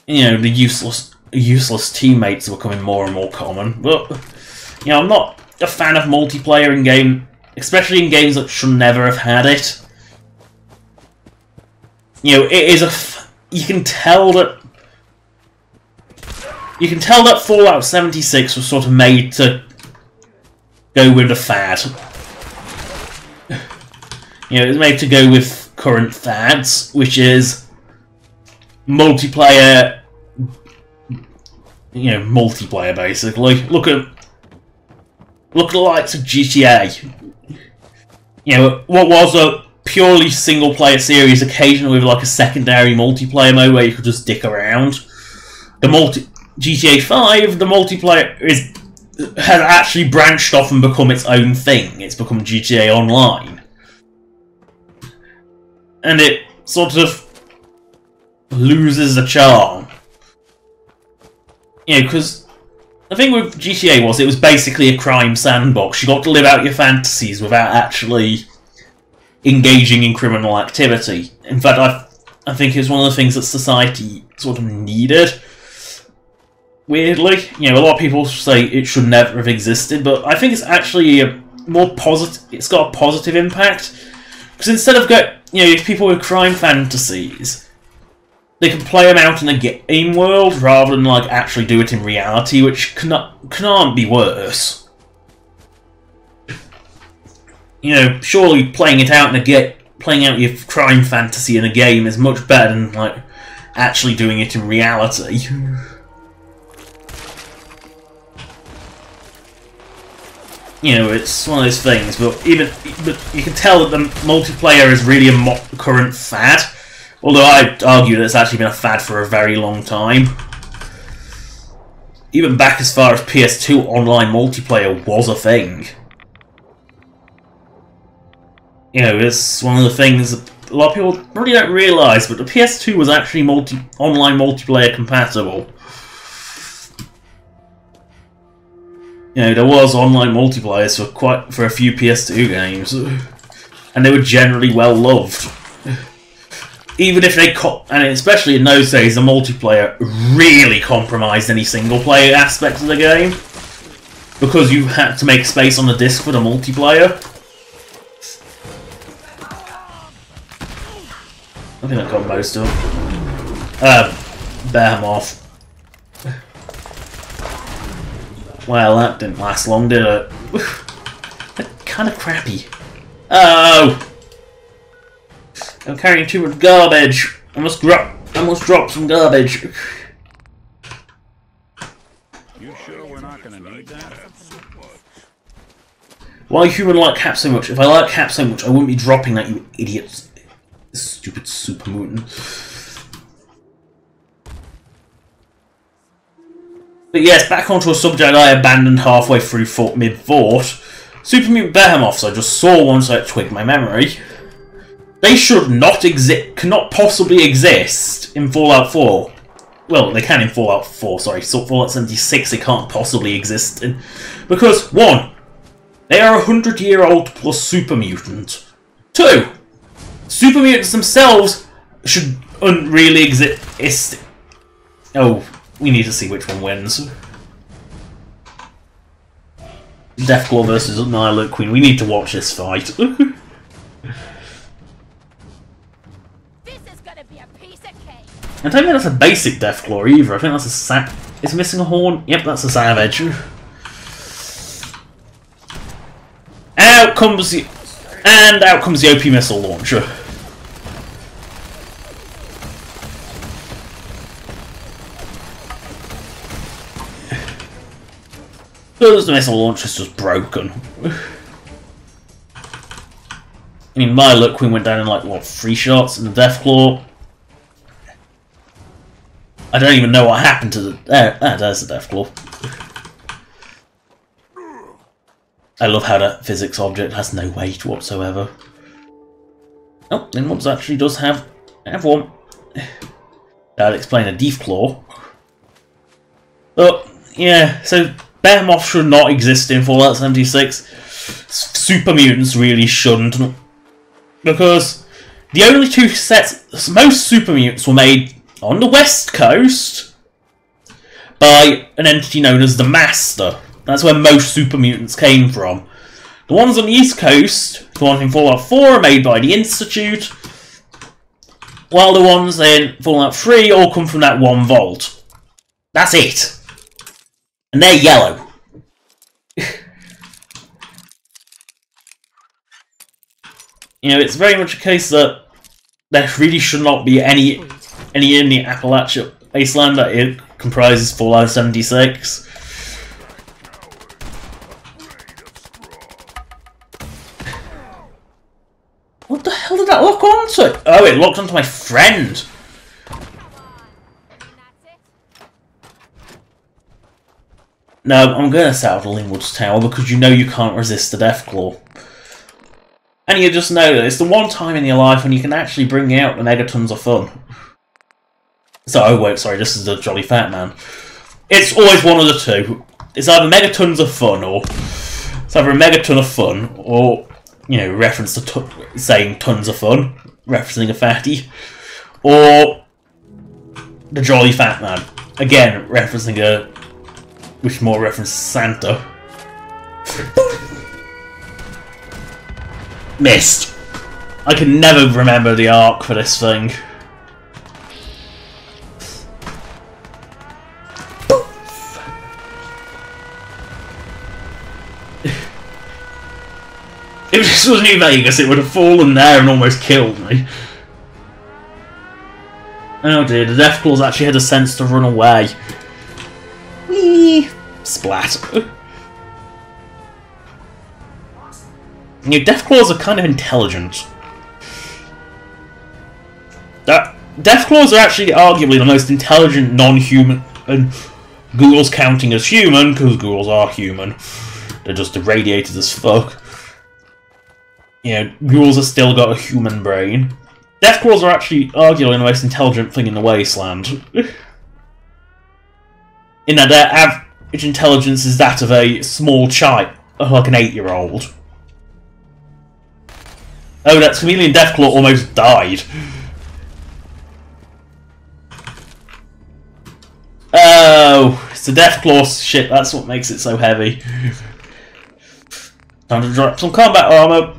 you know, the useless teammates are becoming more and more common. But you know, I'm not a fan of multiplayer in game, especially in games that should never have had it. You know, it is you can tell that Fallout 76 was sort of made to go with the fad. You know, it was made to go with current fads, which is multiplayer. You know, multiplayer basically. Look at the likes of GTA. You know, what was a purely single-player series, occasionally with like a secondary multiplayer mode where you could just dick around. GTA 5, the multiplayer has actually branched off and become its own thing. It's become GTA Online. And it sort of loses the charm. You know, because the thing with GTA was it was basically a crime sandbox. You got to live out your fantasies without actually engaging in criminal activity. In fact, I think it's one of the things that society sort of needed. Weirdly, you know, a lot of people say it should never have existed, but I think it's actually a more positive. It's got a positive impact because instead of if people with crime fantasies, they can play them out in a game world rather than like actually do it in reality, which can't be worse. You know, surely playing it out playing out your crime fantasy in a game is much better than like actually doing it in reality. You know, it's one of those things, but you can tell that the multiplayer is really a current fad. Although I'd argue that it's actually been a fad for a very long time. Even back as far as PS2, online multiplayer was a thing. You know, it's one of the things that a lot of people really don't realise, but the PS2 was actually online multiplayer compatible. You know, there was online multiplayers for a few PS2 games, and they were generally well loved. Even if and especially in those days, the multiplayer really compromised any single-player aspect of the game, because you had to make space on the disc for the multiplayer. I think that got most of them. Behemoth. Well, that didn't last long, did it? That's kind of crappy. Oh! I'm carrying too much garbage. I must drop some garbage. You sure we're not gonna need that? Why human like Cap so much? If I like Cap so much, I wouldn't be dropping that, you idiots. Stupid super mutant. But yes, back onto a subject I abandoned halfway through mid-thought. Super Mutant Behemoths I just saw once I twigged my memory. They should not cannot possibly exist in Fallout 4. Well, they can in Fallout 4, sorry. So Fallout 76 they can't possibly exist in. Because, 1, they are 100-year-old plus super mutant. 2, super mutants themselves shouldn't really exist. Oh, we need to see which one wins. Deathclaw versus Annihilate Queen. We need to watch this fight. This is gonna be a piece of cake. I don't think that's a basic Deathclaw either. I think that's a It's missing a horn. Yep, that's a Savage. Out comes the OP missile launcher. Because the missile launcher's just broken. I mean, my Look Queen went down in like, what, 3 shots, and the Deathclaw. I don't even know what happened to the. There's the Deathclaw. I love how that physics object has no weight whatsoever. Oh, then Mobs actually does have one. That'll explain a Deathclaw. But, yeah, so Behemoth should not exist in Fallout 76. Super mutants really shouldn't. Because the only 2 sets, most super mutants were made on the West Coast by an entity known as the Master. That's where most super mutants came from. The ones on the East Coast, the ones in Fallout 4, are made by the Institute, while the ones in Fallout 3 all come from that one vault. That's it. And they're yellow. You know, it's very much a case that there really should not be any in the Appalachia wasteland that it comprises Fallout 76. What the hell did that lock onto? Oh, it locked onto my friend. No, I'm going to set out the Linwood's Tower because you know you can't resist the Deathclaw. And you just know that it's the one time in your life when you can actually bring out the megatons of fun. So, oh wait, sorry, this is the Jolly Fat Man. It's always one of the two. It's either megatons of fun, or it's either a megaton of fun, or, you know, reference to saying tons of fun, referencing a fatty, Or the Jolly Fat Man. Again, referencing a... which more references Santa. Missed. I can never remember the arc for this thing. If this was New Vegas, it would have fallen there and almost killed me. Oh dear, the Deathclaws actually had a sense to run away. Whee! Splat. Deathclaws are kind of intelligent. Deathclaws are actually arguably the most intelligent non-human, and ghouls counting as human, because ghouls are human. They're just irradiated as fuck. Ghouls have still got a human brain. Deathclaws are actually arguably the most intelligent thing in the Wasteland. In that their average intelligence is that of a small child, like an 8-year-old. Oh, that Chameleon Deathclaw almost died. Oh, it's the Deathclaw shit, that's what makes it so heavy. Time to drop some combat armor.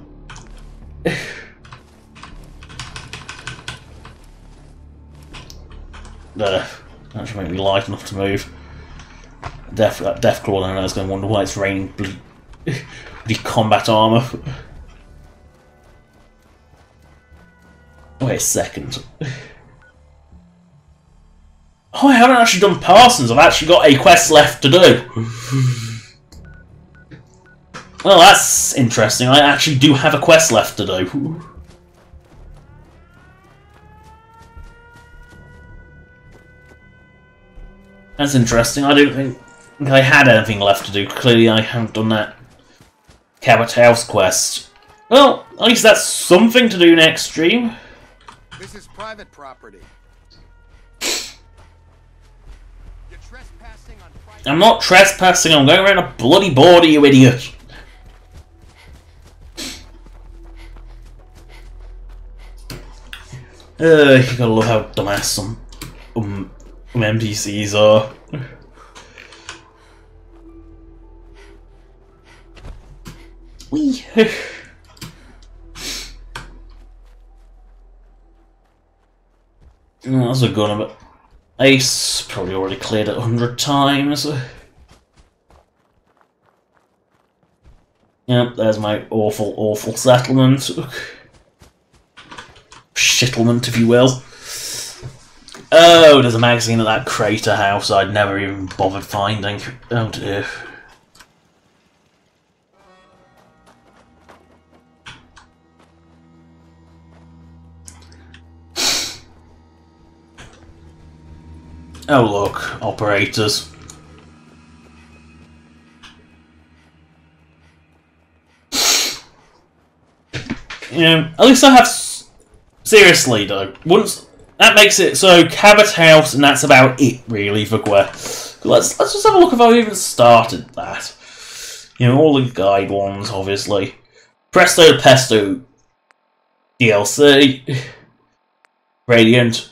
There. That should make me light enough to move. That Deathclaw I know is going to wonder why it's raining bloody combat armor. Wait a second. Oh, I haven't actually done Parsons. I've actually got a quest left to do. Well, that's interesting. I actually do have a quest left to do. That's interesting. I don't think I had anything left to do. Clearly, I haven't done that Cabot House quest. Well, at least that's something to do next stream. This is private property. You're trespassing on private... I'm not trespassing. I'm going around a bloody border, you idiot. You gotta love how dumbass some NPCs are. Wee. Oh, that's a gun, but Ace probably already cleared it 100 times. Yep, there's my awful, awful settlement. Shittlement, if you will. Oh, there's a magazine at that crater house I'd never even bothered finding. Oh dear. Oh look, operators. At least I have... Seriously though, once... That makes it so Cabot House, and that's about it really for quests. Let's just have a look if I've even started that. All the guide ones, obviously. Presto Pesto DLC. Radiant.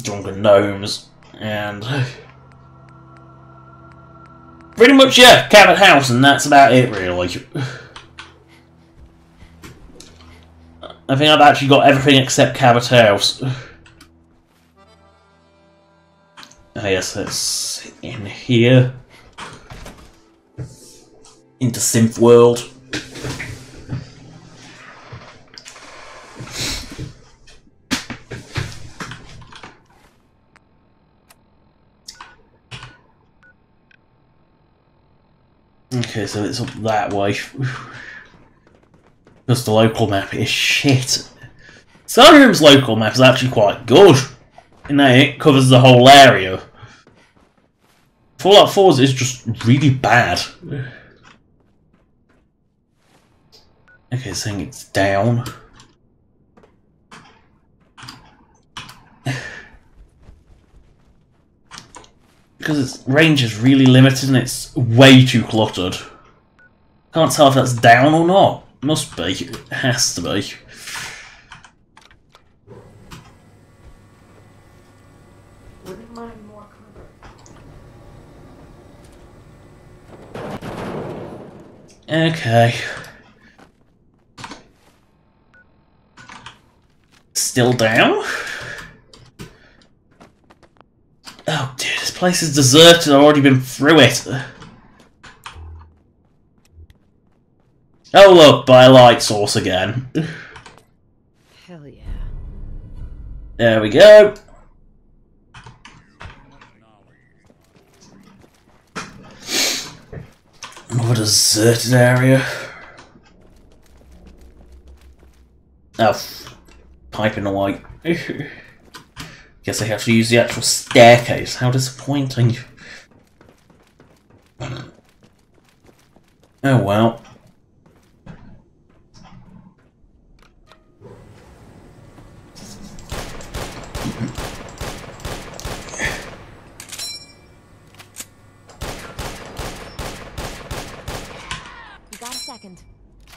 Drunken Gnomes. And... pretty much, yeah, Cabot House, and that's about it really. I think I've actually got everything except Cabot House. Oh yes, it's in here. Into Synth World. Okay, so it's up that way. Because the local map is shit. Skyrim's local map is actually quite good. In that it covers the whole area. Fallout 4's is just really bad. Okay, saying it's down. Because its range is really limited and it's way too cluttered. Can't tell if that's down or not. Must be. It has to be. Wouldn't mind more cover. Okay. Still down? Oh dear, this place is deserted. I've already been through it. Oh look, by a light source again. Hell yeah. There we go. Another deserted area. Oh, piping away. Guess I have to use the actual staircase. How disappointing. Oh well. You got a second?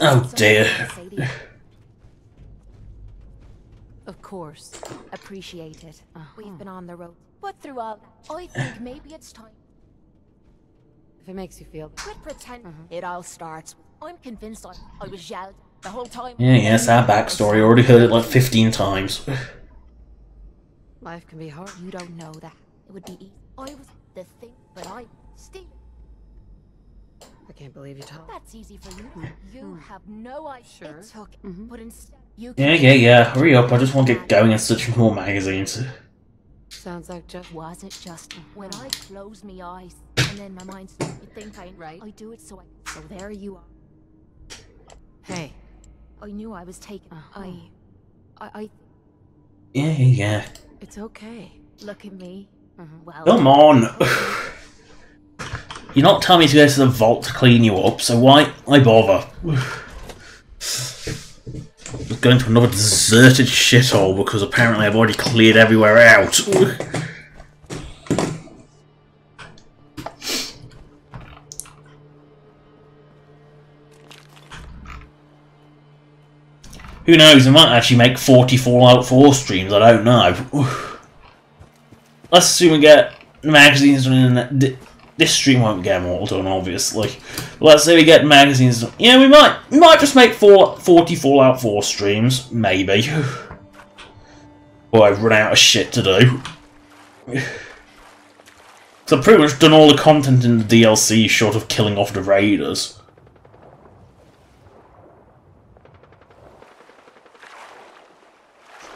Oh dear. Of course. Appreciate it. We've been on the road. But through all that, I think maybe it's time. If it makes you feel Quit pretend. It all starts. I'm convinced I was yelled the whole time. Yeah, yes, our backstory. Already heard it like 15 times. life can be hard. You don't know that. It would be easy. I was the thing, but I still. I can't believe you told. That's easy for you. You have no idea. Sure. It took, but instead you. Yeah. Hurry up. I just want to get going and searching more magazines. Sounds like just Was it just when I close my eyes and then my mind started thinking, Right. I do it so there you are. Hey. I knew I was taken. I Yeah. It's okay. look at me. Well, Come on. You're not telling me to go to the vault to clean you up, so why bother? Just going to another deserted shithole because apparently I've already cleared everywhere out. Who knows, I might actually make 40 Fallout 4 streams, I don't know. Let's assume we get magazines done. This stream won't get them all done, obviously. But let's say we get magazines done. Yeah, we might just make 40 Fallout 4 streams, maybe. Or I've run out of shit to do. So I've pretty much done all the content in the DLC short of killing off the raiders.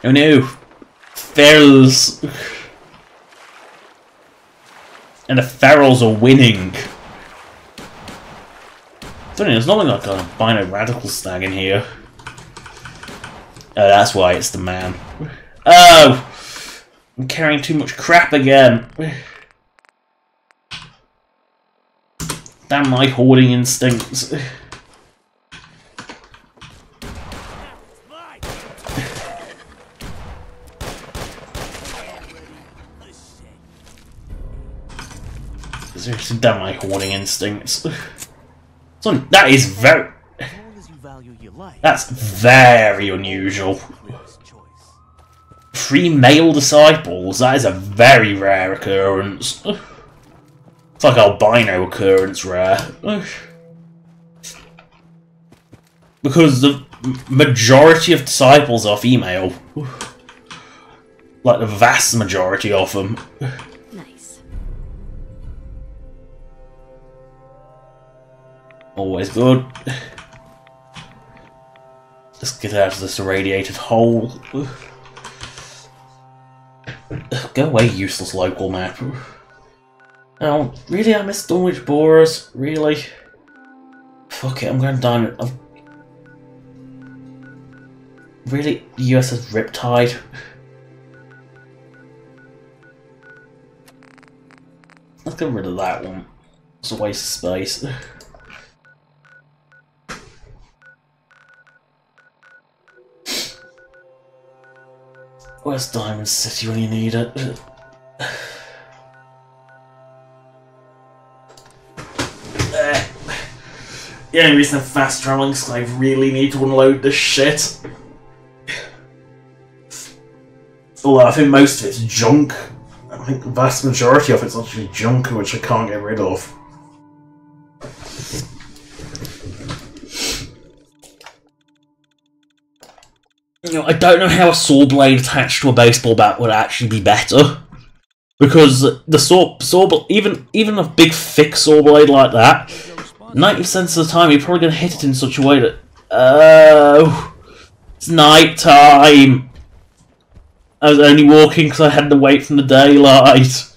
Oh no! Ferals! And the ferals are winning! Funny, there's nothing like a albino radical stag in here. Oh, that's why it's the man. Oh! I'm carrying too much crap again. Damn my hoarding instincts. Seriously, damn my hoarding instincts. So that is very... That's very unusual. 3 male disciples, that is a very rare occurrence. It's like albino occurrence rare. Because the majority of disciples are female. Like the vast majority of them. nice. Always good. Let's get out of this irradiated hole. Go away, useless local map. Oh, really? I miss Dunwich Borers? Really? Fuck it, I'm going down. Really? The USS Riptide? Let's get rid of that one. It's a waste of space. Where's Diamond City when you need it? The only reason I'm fast traveling is because I really need to unload this shit. Although I think most of it's junk. I think the vast majority of it's actually junk, which I can't get rid of. You know, I don't know how a saw blade attached to a baseball bat would actually be better. Because the saw even a big thick saw blade like that, 90% of the time you're probably going to hit it in such a way that... Oh... it's night time! I was only walking because I had to wait from the daylight.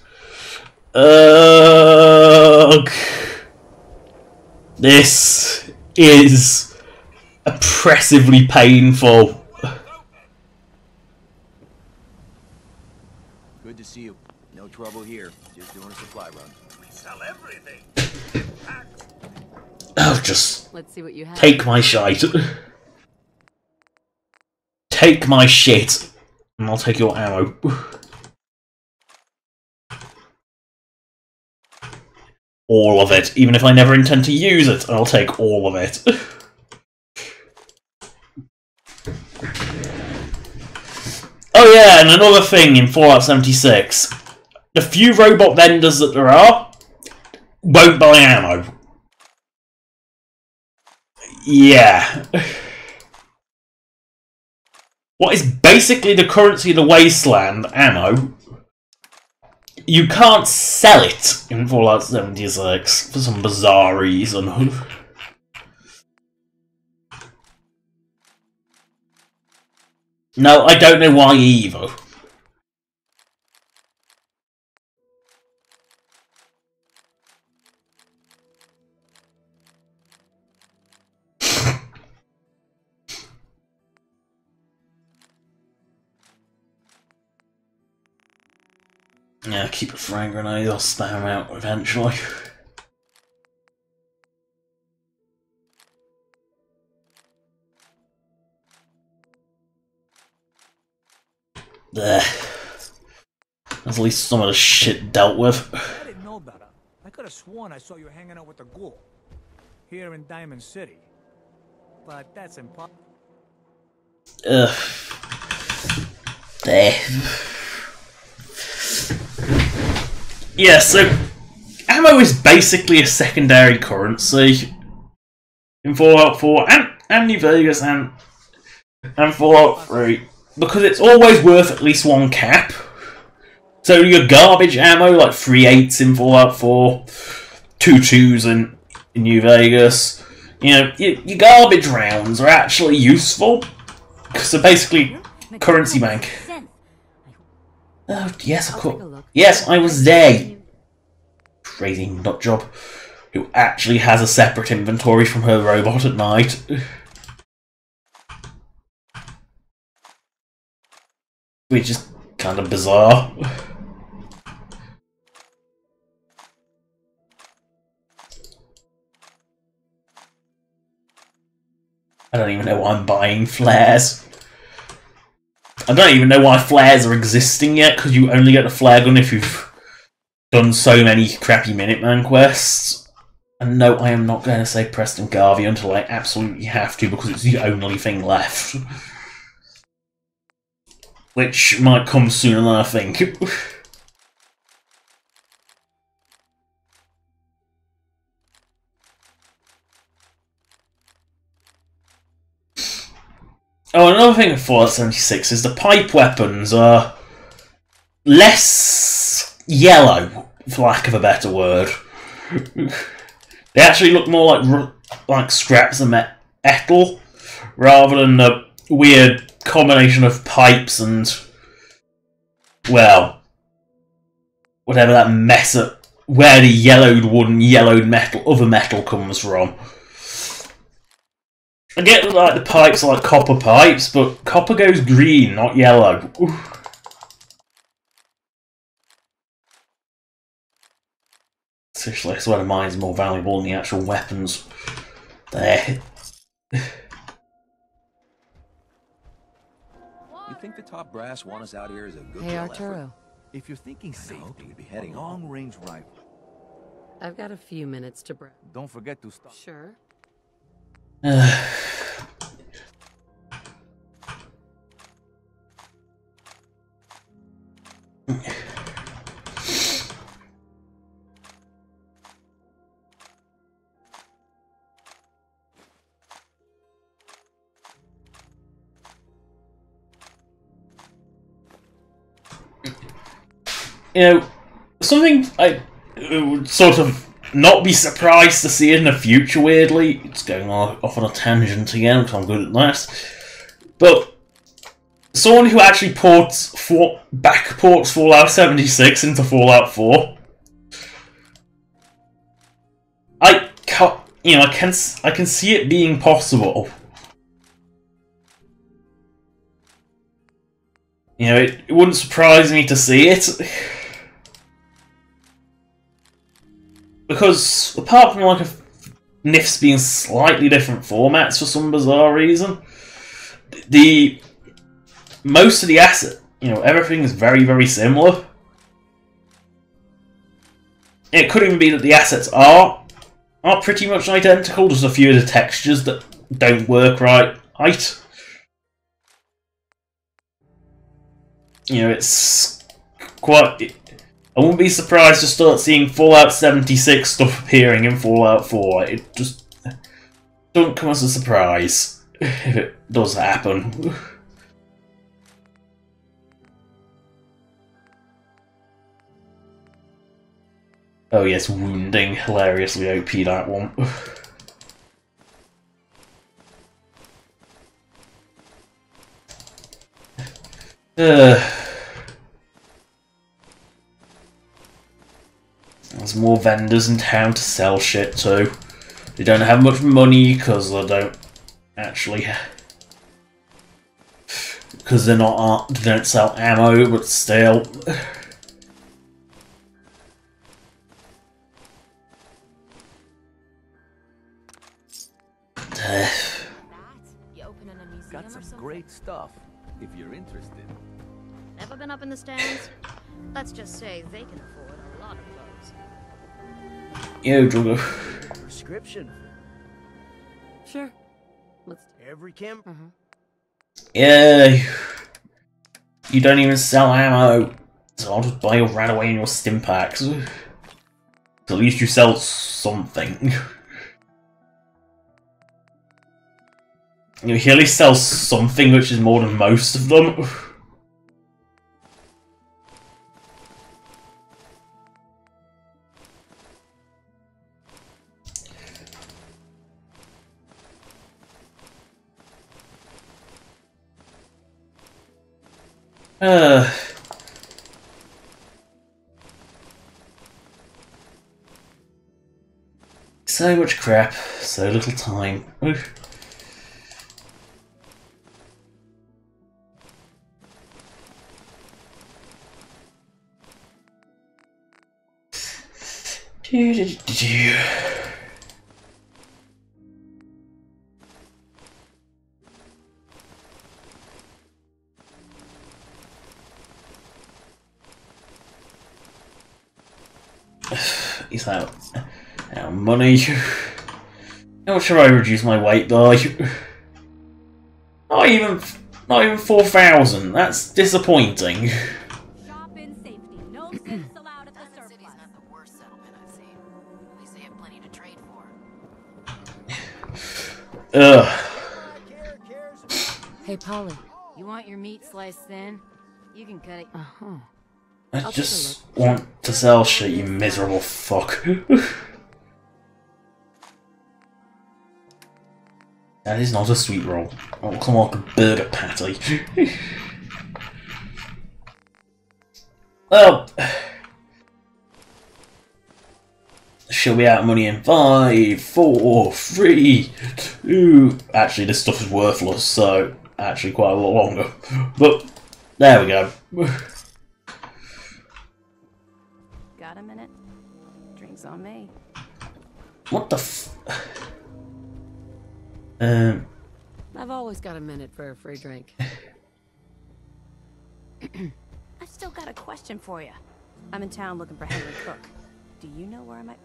Ugh. This is oppressively painful. Good to see you. No trouble here. Just doing a supply run. We sell everything. Oh, just Let's see what you have. take my shite. Take my shit. And I'll take your ammo. All of it. Even if I never intend to use it, I'll take all of it. Oh yeah, and another thing in Fallout 76. The few robot vendors that there are won't buy ammo. Yeah. What is basically the currency of the wasteland, ammo, you can't sell it in Fallout 76 for some bizarre reason. No, I don't know why either. Yeah, keep a frag grenade, I'll spam out eventually. There. That's at least some of the shit dealt with. I didn't know better. I could have sworn I saw you hanging out with the ghoul here in Diamond City. But that's impossible. Ugh. There. Yeah, so ammo is basically a secondary currency in Fallout 4 and New Vegas and Fallout 3 because it's always worth at least one cap. So your garbage ammo, like 3/8s in Fallout 4, 2/2s in New Vegas, you know, your garbage rounds are actually useful because they're basically currency bank. Oh, yes, of course. Yes, I was there. Crazy nutjob who actually has a separate inventory from her robot at night. Which is kind of bizarre. I don't even know why I'm buying flares. I don't even know why flares are existing yet, because you only get a flare gun if you've done so many crappy Minuteman quests. And no, I am not going to say Preston Garvey until I absolutely have to, because it's the only thing left. Which might come sooner than I think. Oh, another thing with Fallout 76 is the pipe weapons are less yellow, for lack of a better word. They actually look more like scraps of metal, rather than the weird combination of pipes and, well, whatever that mess up, where the yellowed wood and yellowed metal, other metal comes from. I get that, like, the pipes are like copper pipes, but copper goes green, not yellow. Seriously, I swear the mine's more valuable than the actual weapons. There. You think the top brass want us out here as a good Hey, effort? Arturo. If you're thinking safety, we'd be heading long-range rifle. I've got a few minutes to break. Don't forget to stop. Sure. You know, something I would sort of not be surprised to see in the future, weirdly. It's going off on a tangent again, because I'm good at that. But someone who actually ports Fallout 76 into Fallout 4. I can see it being possible. You know, it wouldn't surprise me to see it. Because, apart from, like, NIFs being slightly different formats for some bizarre reason, most of the asset, everything is very, very similar. It could even be that the assets are pretty much identical, just a few of the textures that don't work right. It's quite... I wouldn't be surprised to start seeing Fallout 76 stuff appearing in Fallout 4. It just don't come as a surprise if it does happen. Oh yes, wounding. Hilariously OP, that one. There's more vendors in town to sell shit to. They don't have much money because they don't actually... Because they don't sell ammo, but still... Got some great stuff, if you're interested. Ever been up in the stands? Let's just say they can afford a lot of those. Yo, Drogo. Prescription. Sure. Let's. Every chem. Yeah. You don't even sell ammo, so I'll just buy your ran away in your stim packs. So at least you sell something. He at least sells something, which is more than most of them. So much crap, so little time. He's out of money. How much should I reduce my weight by? Not even 4,000. That's disappointing. Shop in safety. No safes allowed at the surplus. City's not the worst settlement I've seen. At least they have plenty to trade for. Ugh. Hey, Polly. You want your meat sliced thin? You can cut it. I just want to sell shit, you miserable fuck. That is not a sweet roll. Oh, come on, a burger patty. Well, she'll be out of money in 5, 4, 3, 2. Actually, this stuff is worthless, so actually quite a lot longer. But there we go. Got a minute? Drinks on me. What the f... I've always got a minute for a free drink. I've still got a question for you. I'm in town looking for Henry Cook. Do you know where I might...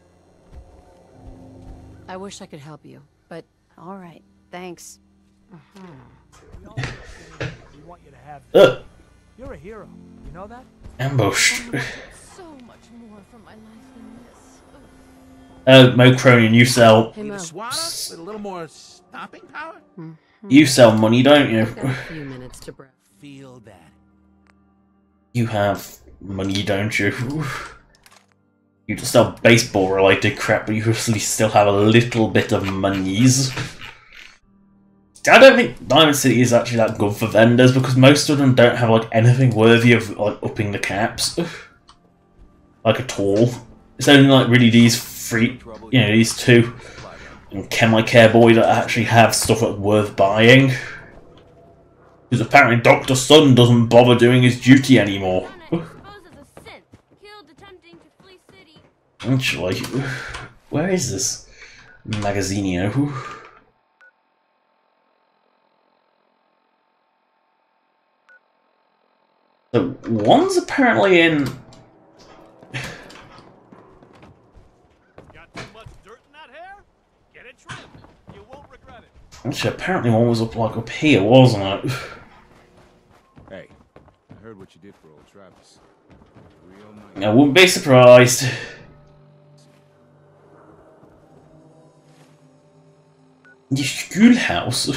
I wish I could help you, but All right, thanks. We want you to have. You're a hero. You know that? Ambush. So much more from my life than this. Mo Cronin, you sell. Hey, Mo. With a little more stopping power? You sell money, don't you? Got a few minutes to breath. Feel that. You have money, don't you? You just sell baseball-related crap, but you usually still have a little bit of monies. I don't think Diamond City is actually that good for vendors because most of them don't have like anything worthy of like upping the caps, like at all. It's only like really these three, you know, these two, and Can I Care Boy that actually have stuff that's worth buying. Because apparently Dr. Sun doesn't bother doing his duty anymore. Actually, where is this Magazinio? So one's apparently in. Got too much dirt in that hair? Get it trimmed. You won't regret it. Actually, apparently one was up here, wasn't it? Hey, I heard what you did for old Travis. Real nice. I wouldn't be surprised. The schoolhouse.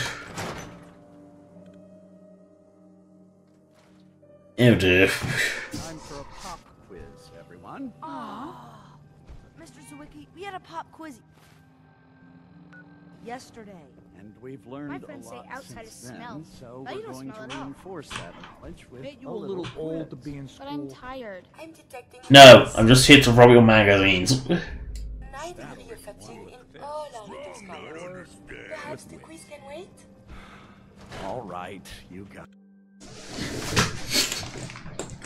Oh dear. Time for a pop quiz, everyone. Mr. Zawicki, we had a pop quiz yesterday. And we've learned My friends a say lot outsiders since smell, then, so but you we're don't going smell to at all. reinforce that knowledge with Ain't you a little old to be in school? But I'm tired. I'm detecting No, I'm just here to rob your magazines. 9 degree of fatigue in all our little scholars. Perhaps the quiz can wait? All right, you got.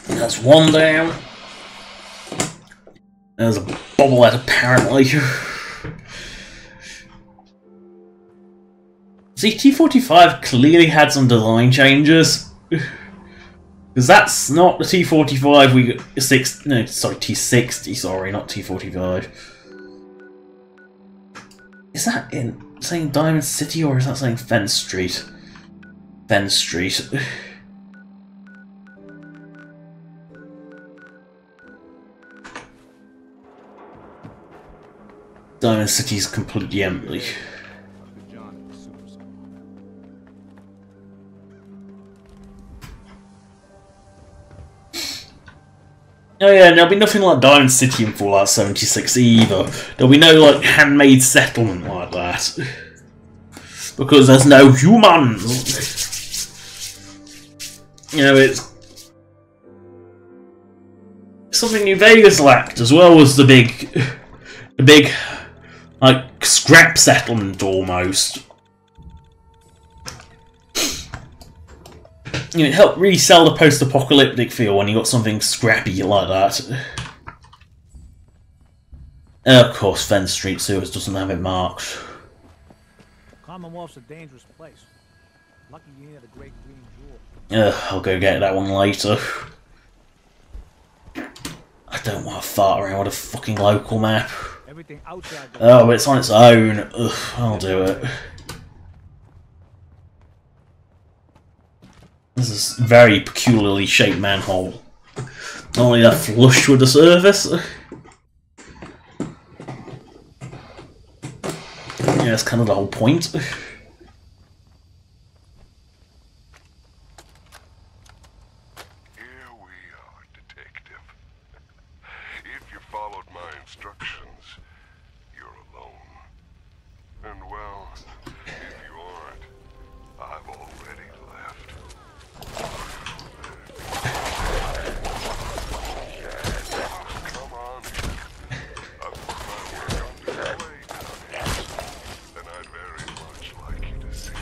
That's one down. There's a bobblehead apparently. See, T45 clearly had some design changes. Because that's not the T45 we got. T60, sorry, not T45. Is that saying Diamond City or is that saying Fence Street? Fence Street. Diamond City's completely empty. Oh yeah, there'll be nothing like Diamond City in Fallout 76 either. There'll be no like handmade settlement like that. Because there's no humans. You know, it's something New Vegas lacked, as well as the big like scrap settlement almost. You know, it helped resell the post-apocalyptic feel when you got something scrappy like that. Of course, Fence Street Sewers doesn't have it marked. Commonwealth's a dangerous place. Lucky you near the Great Green Jewel. I'll go get that one later. I don't want to fart around with a fucking local map. Everything outside. Oh, but it's on its own. Ugh, I'll do it. This is a very peculiarly shaped manhole. Not only that flush with the surface. Yeah, that's kind of the whole point. Here we are, detective. If you followed my instructions, you're alone. And well, if you aren't, I've already left. Come on. I've put my work on display now, and I'd very much like you to see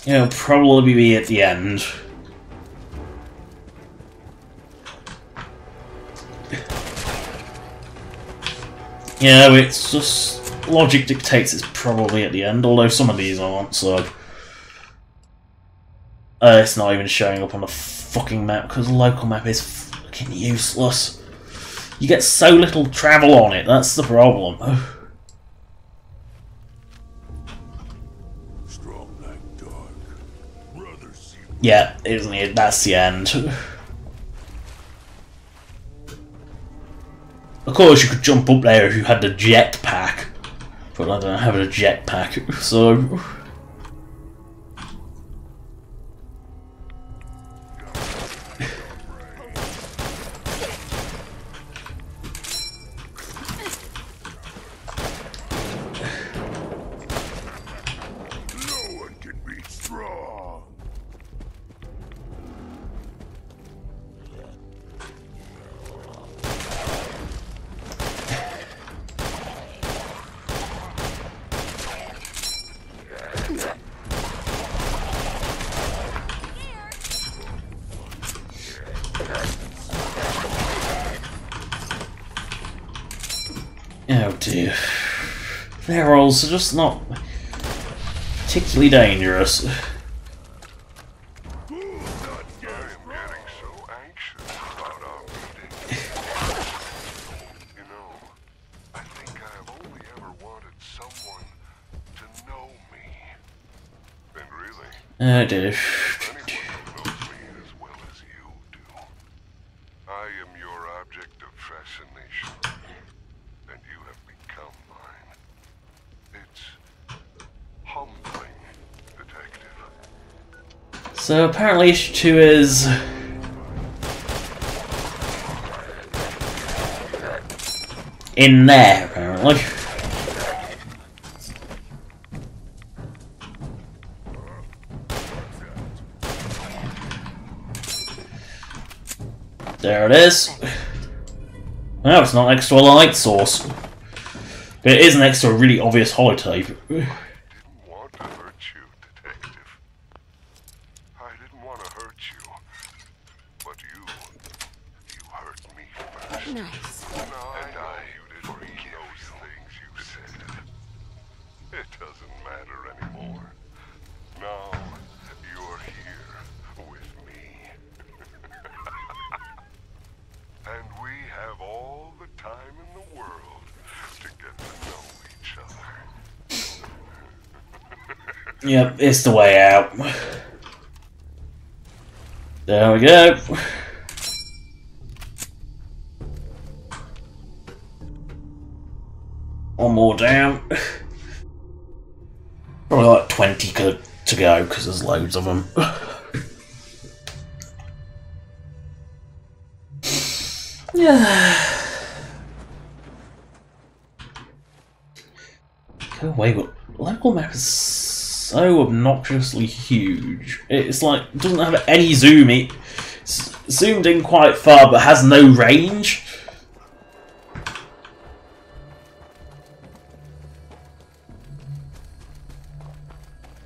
it. It'll probably be at the end. Yeah, it's just logic dictates it's probably at the end, although some of these aren't, so it's not even showing up on the fucking map because the local map is fucking useless. You get so little travel on it, that's the problem. Yeah, isn't it? That's the end. Of course, you could jump up there if you had the jetpack, but I don't have a jetpack, so. Oh dear. They're also just not particularly dangerous. Oh dear. I am your object of fascination, and you have become mine. It's humbling, detective. So apparently issue 2 is in there, apparently. There it is. No, it's not next to a light source. But it is next to a really obvious holotape. I didn't want to hurt you, detective. I didn't want to hurt you. But you hurt me first. Nice. And I didn't forget those things you said. It doesn't matter anymore. Now, you're here with me. And we have all the time in the world to get to know each other. Yep, it's the way out. There we go. One more down. Probably like 20 to go because there's loads of them. Yeah. Go away, but local map is so obnoxiously huge. It's like, it doesn't have any zoom. It's zoomed in quite far but has no range.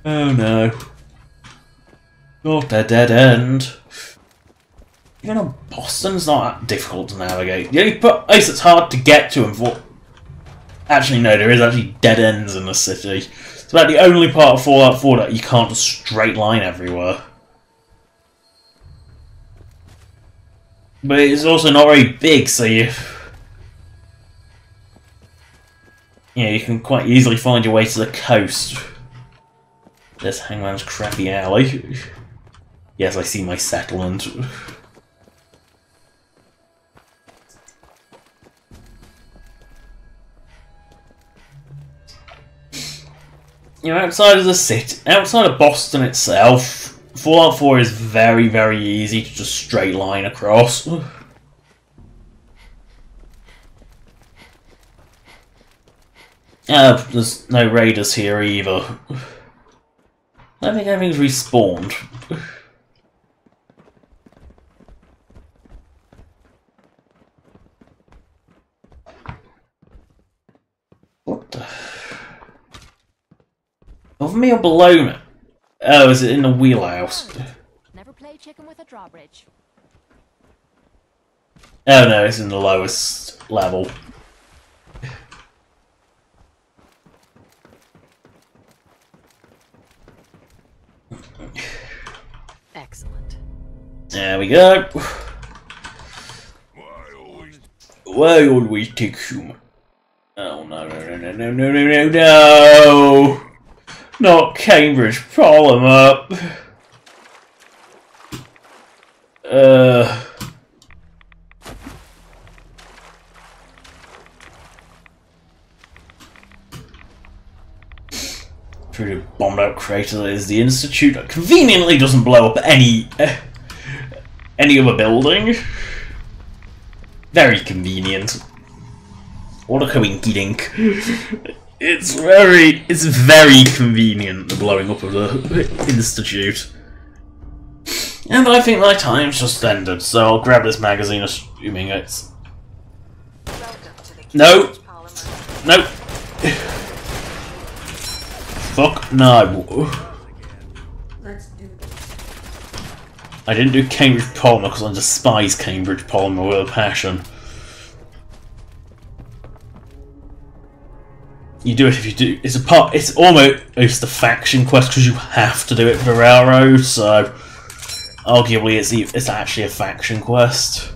Oh no. Not a dead end. Even though Boston's not that difficult to navigate. The only place that's hard to get to, and actually no, there is actually dead ends in the city. It's about the only part of Fallout 4 that you can't just straight line everywhere. But it's also not very big, so you can quite easily find your way to the coast. There's Hangman's crappy alley. Yes, I see my settlement. Outside of the city, outside of Boston itself, Fallout 4 is very, very easy to just straight line across. There's no raiders here either. I don't think everything's respawned. What the? Above me or below me? Oh, is it in the wheelhouse? Never play chicken with a drawbridge. Oh no, it's in the lowest level. Excellent. There we go. Why always take human? Oh no no no no no no no no! Not Cambridge, problem up. Through the bombed out crater that is the Institute that conveniently doesn't blow up any other building. Very convenient. What a coinky dink. It's very convenient, the blowing up of the Institute. And I think my time's just ended, so I'll grab this magazine assuming it's... No! No! Fuck no. I didn't do Cambridge Polymer because I despise Cambridge Polymer with a passion. You do it if you do. It's almost a faction quest because you have to do it for railroad. So arguably, it's actually a faction quest.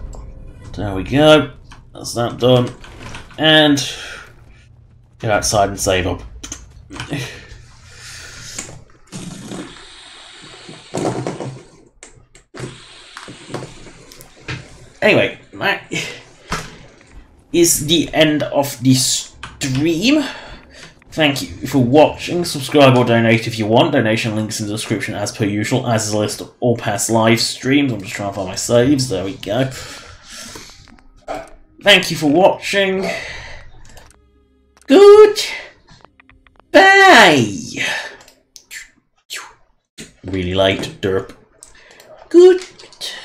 There we go. That's that done. And go outside and save up. Anyway, that is the end of the stream. Thank you for watching. Subscribe or donate if you want. Donation links in the description as per usual, as is a list of all past live streams. I'm just trying to find my saves. There we go. Thank you for watching. Good. Bye. Really late, derp. Good.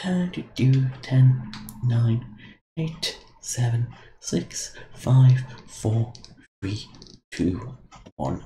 10, 9, 8, 7, 6, 5, 4, 3, 2, 1.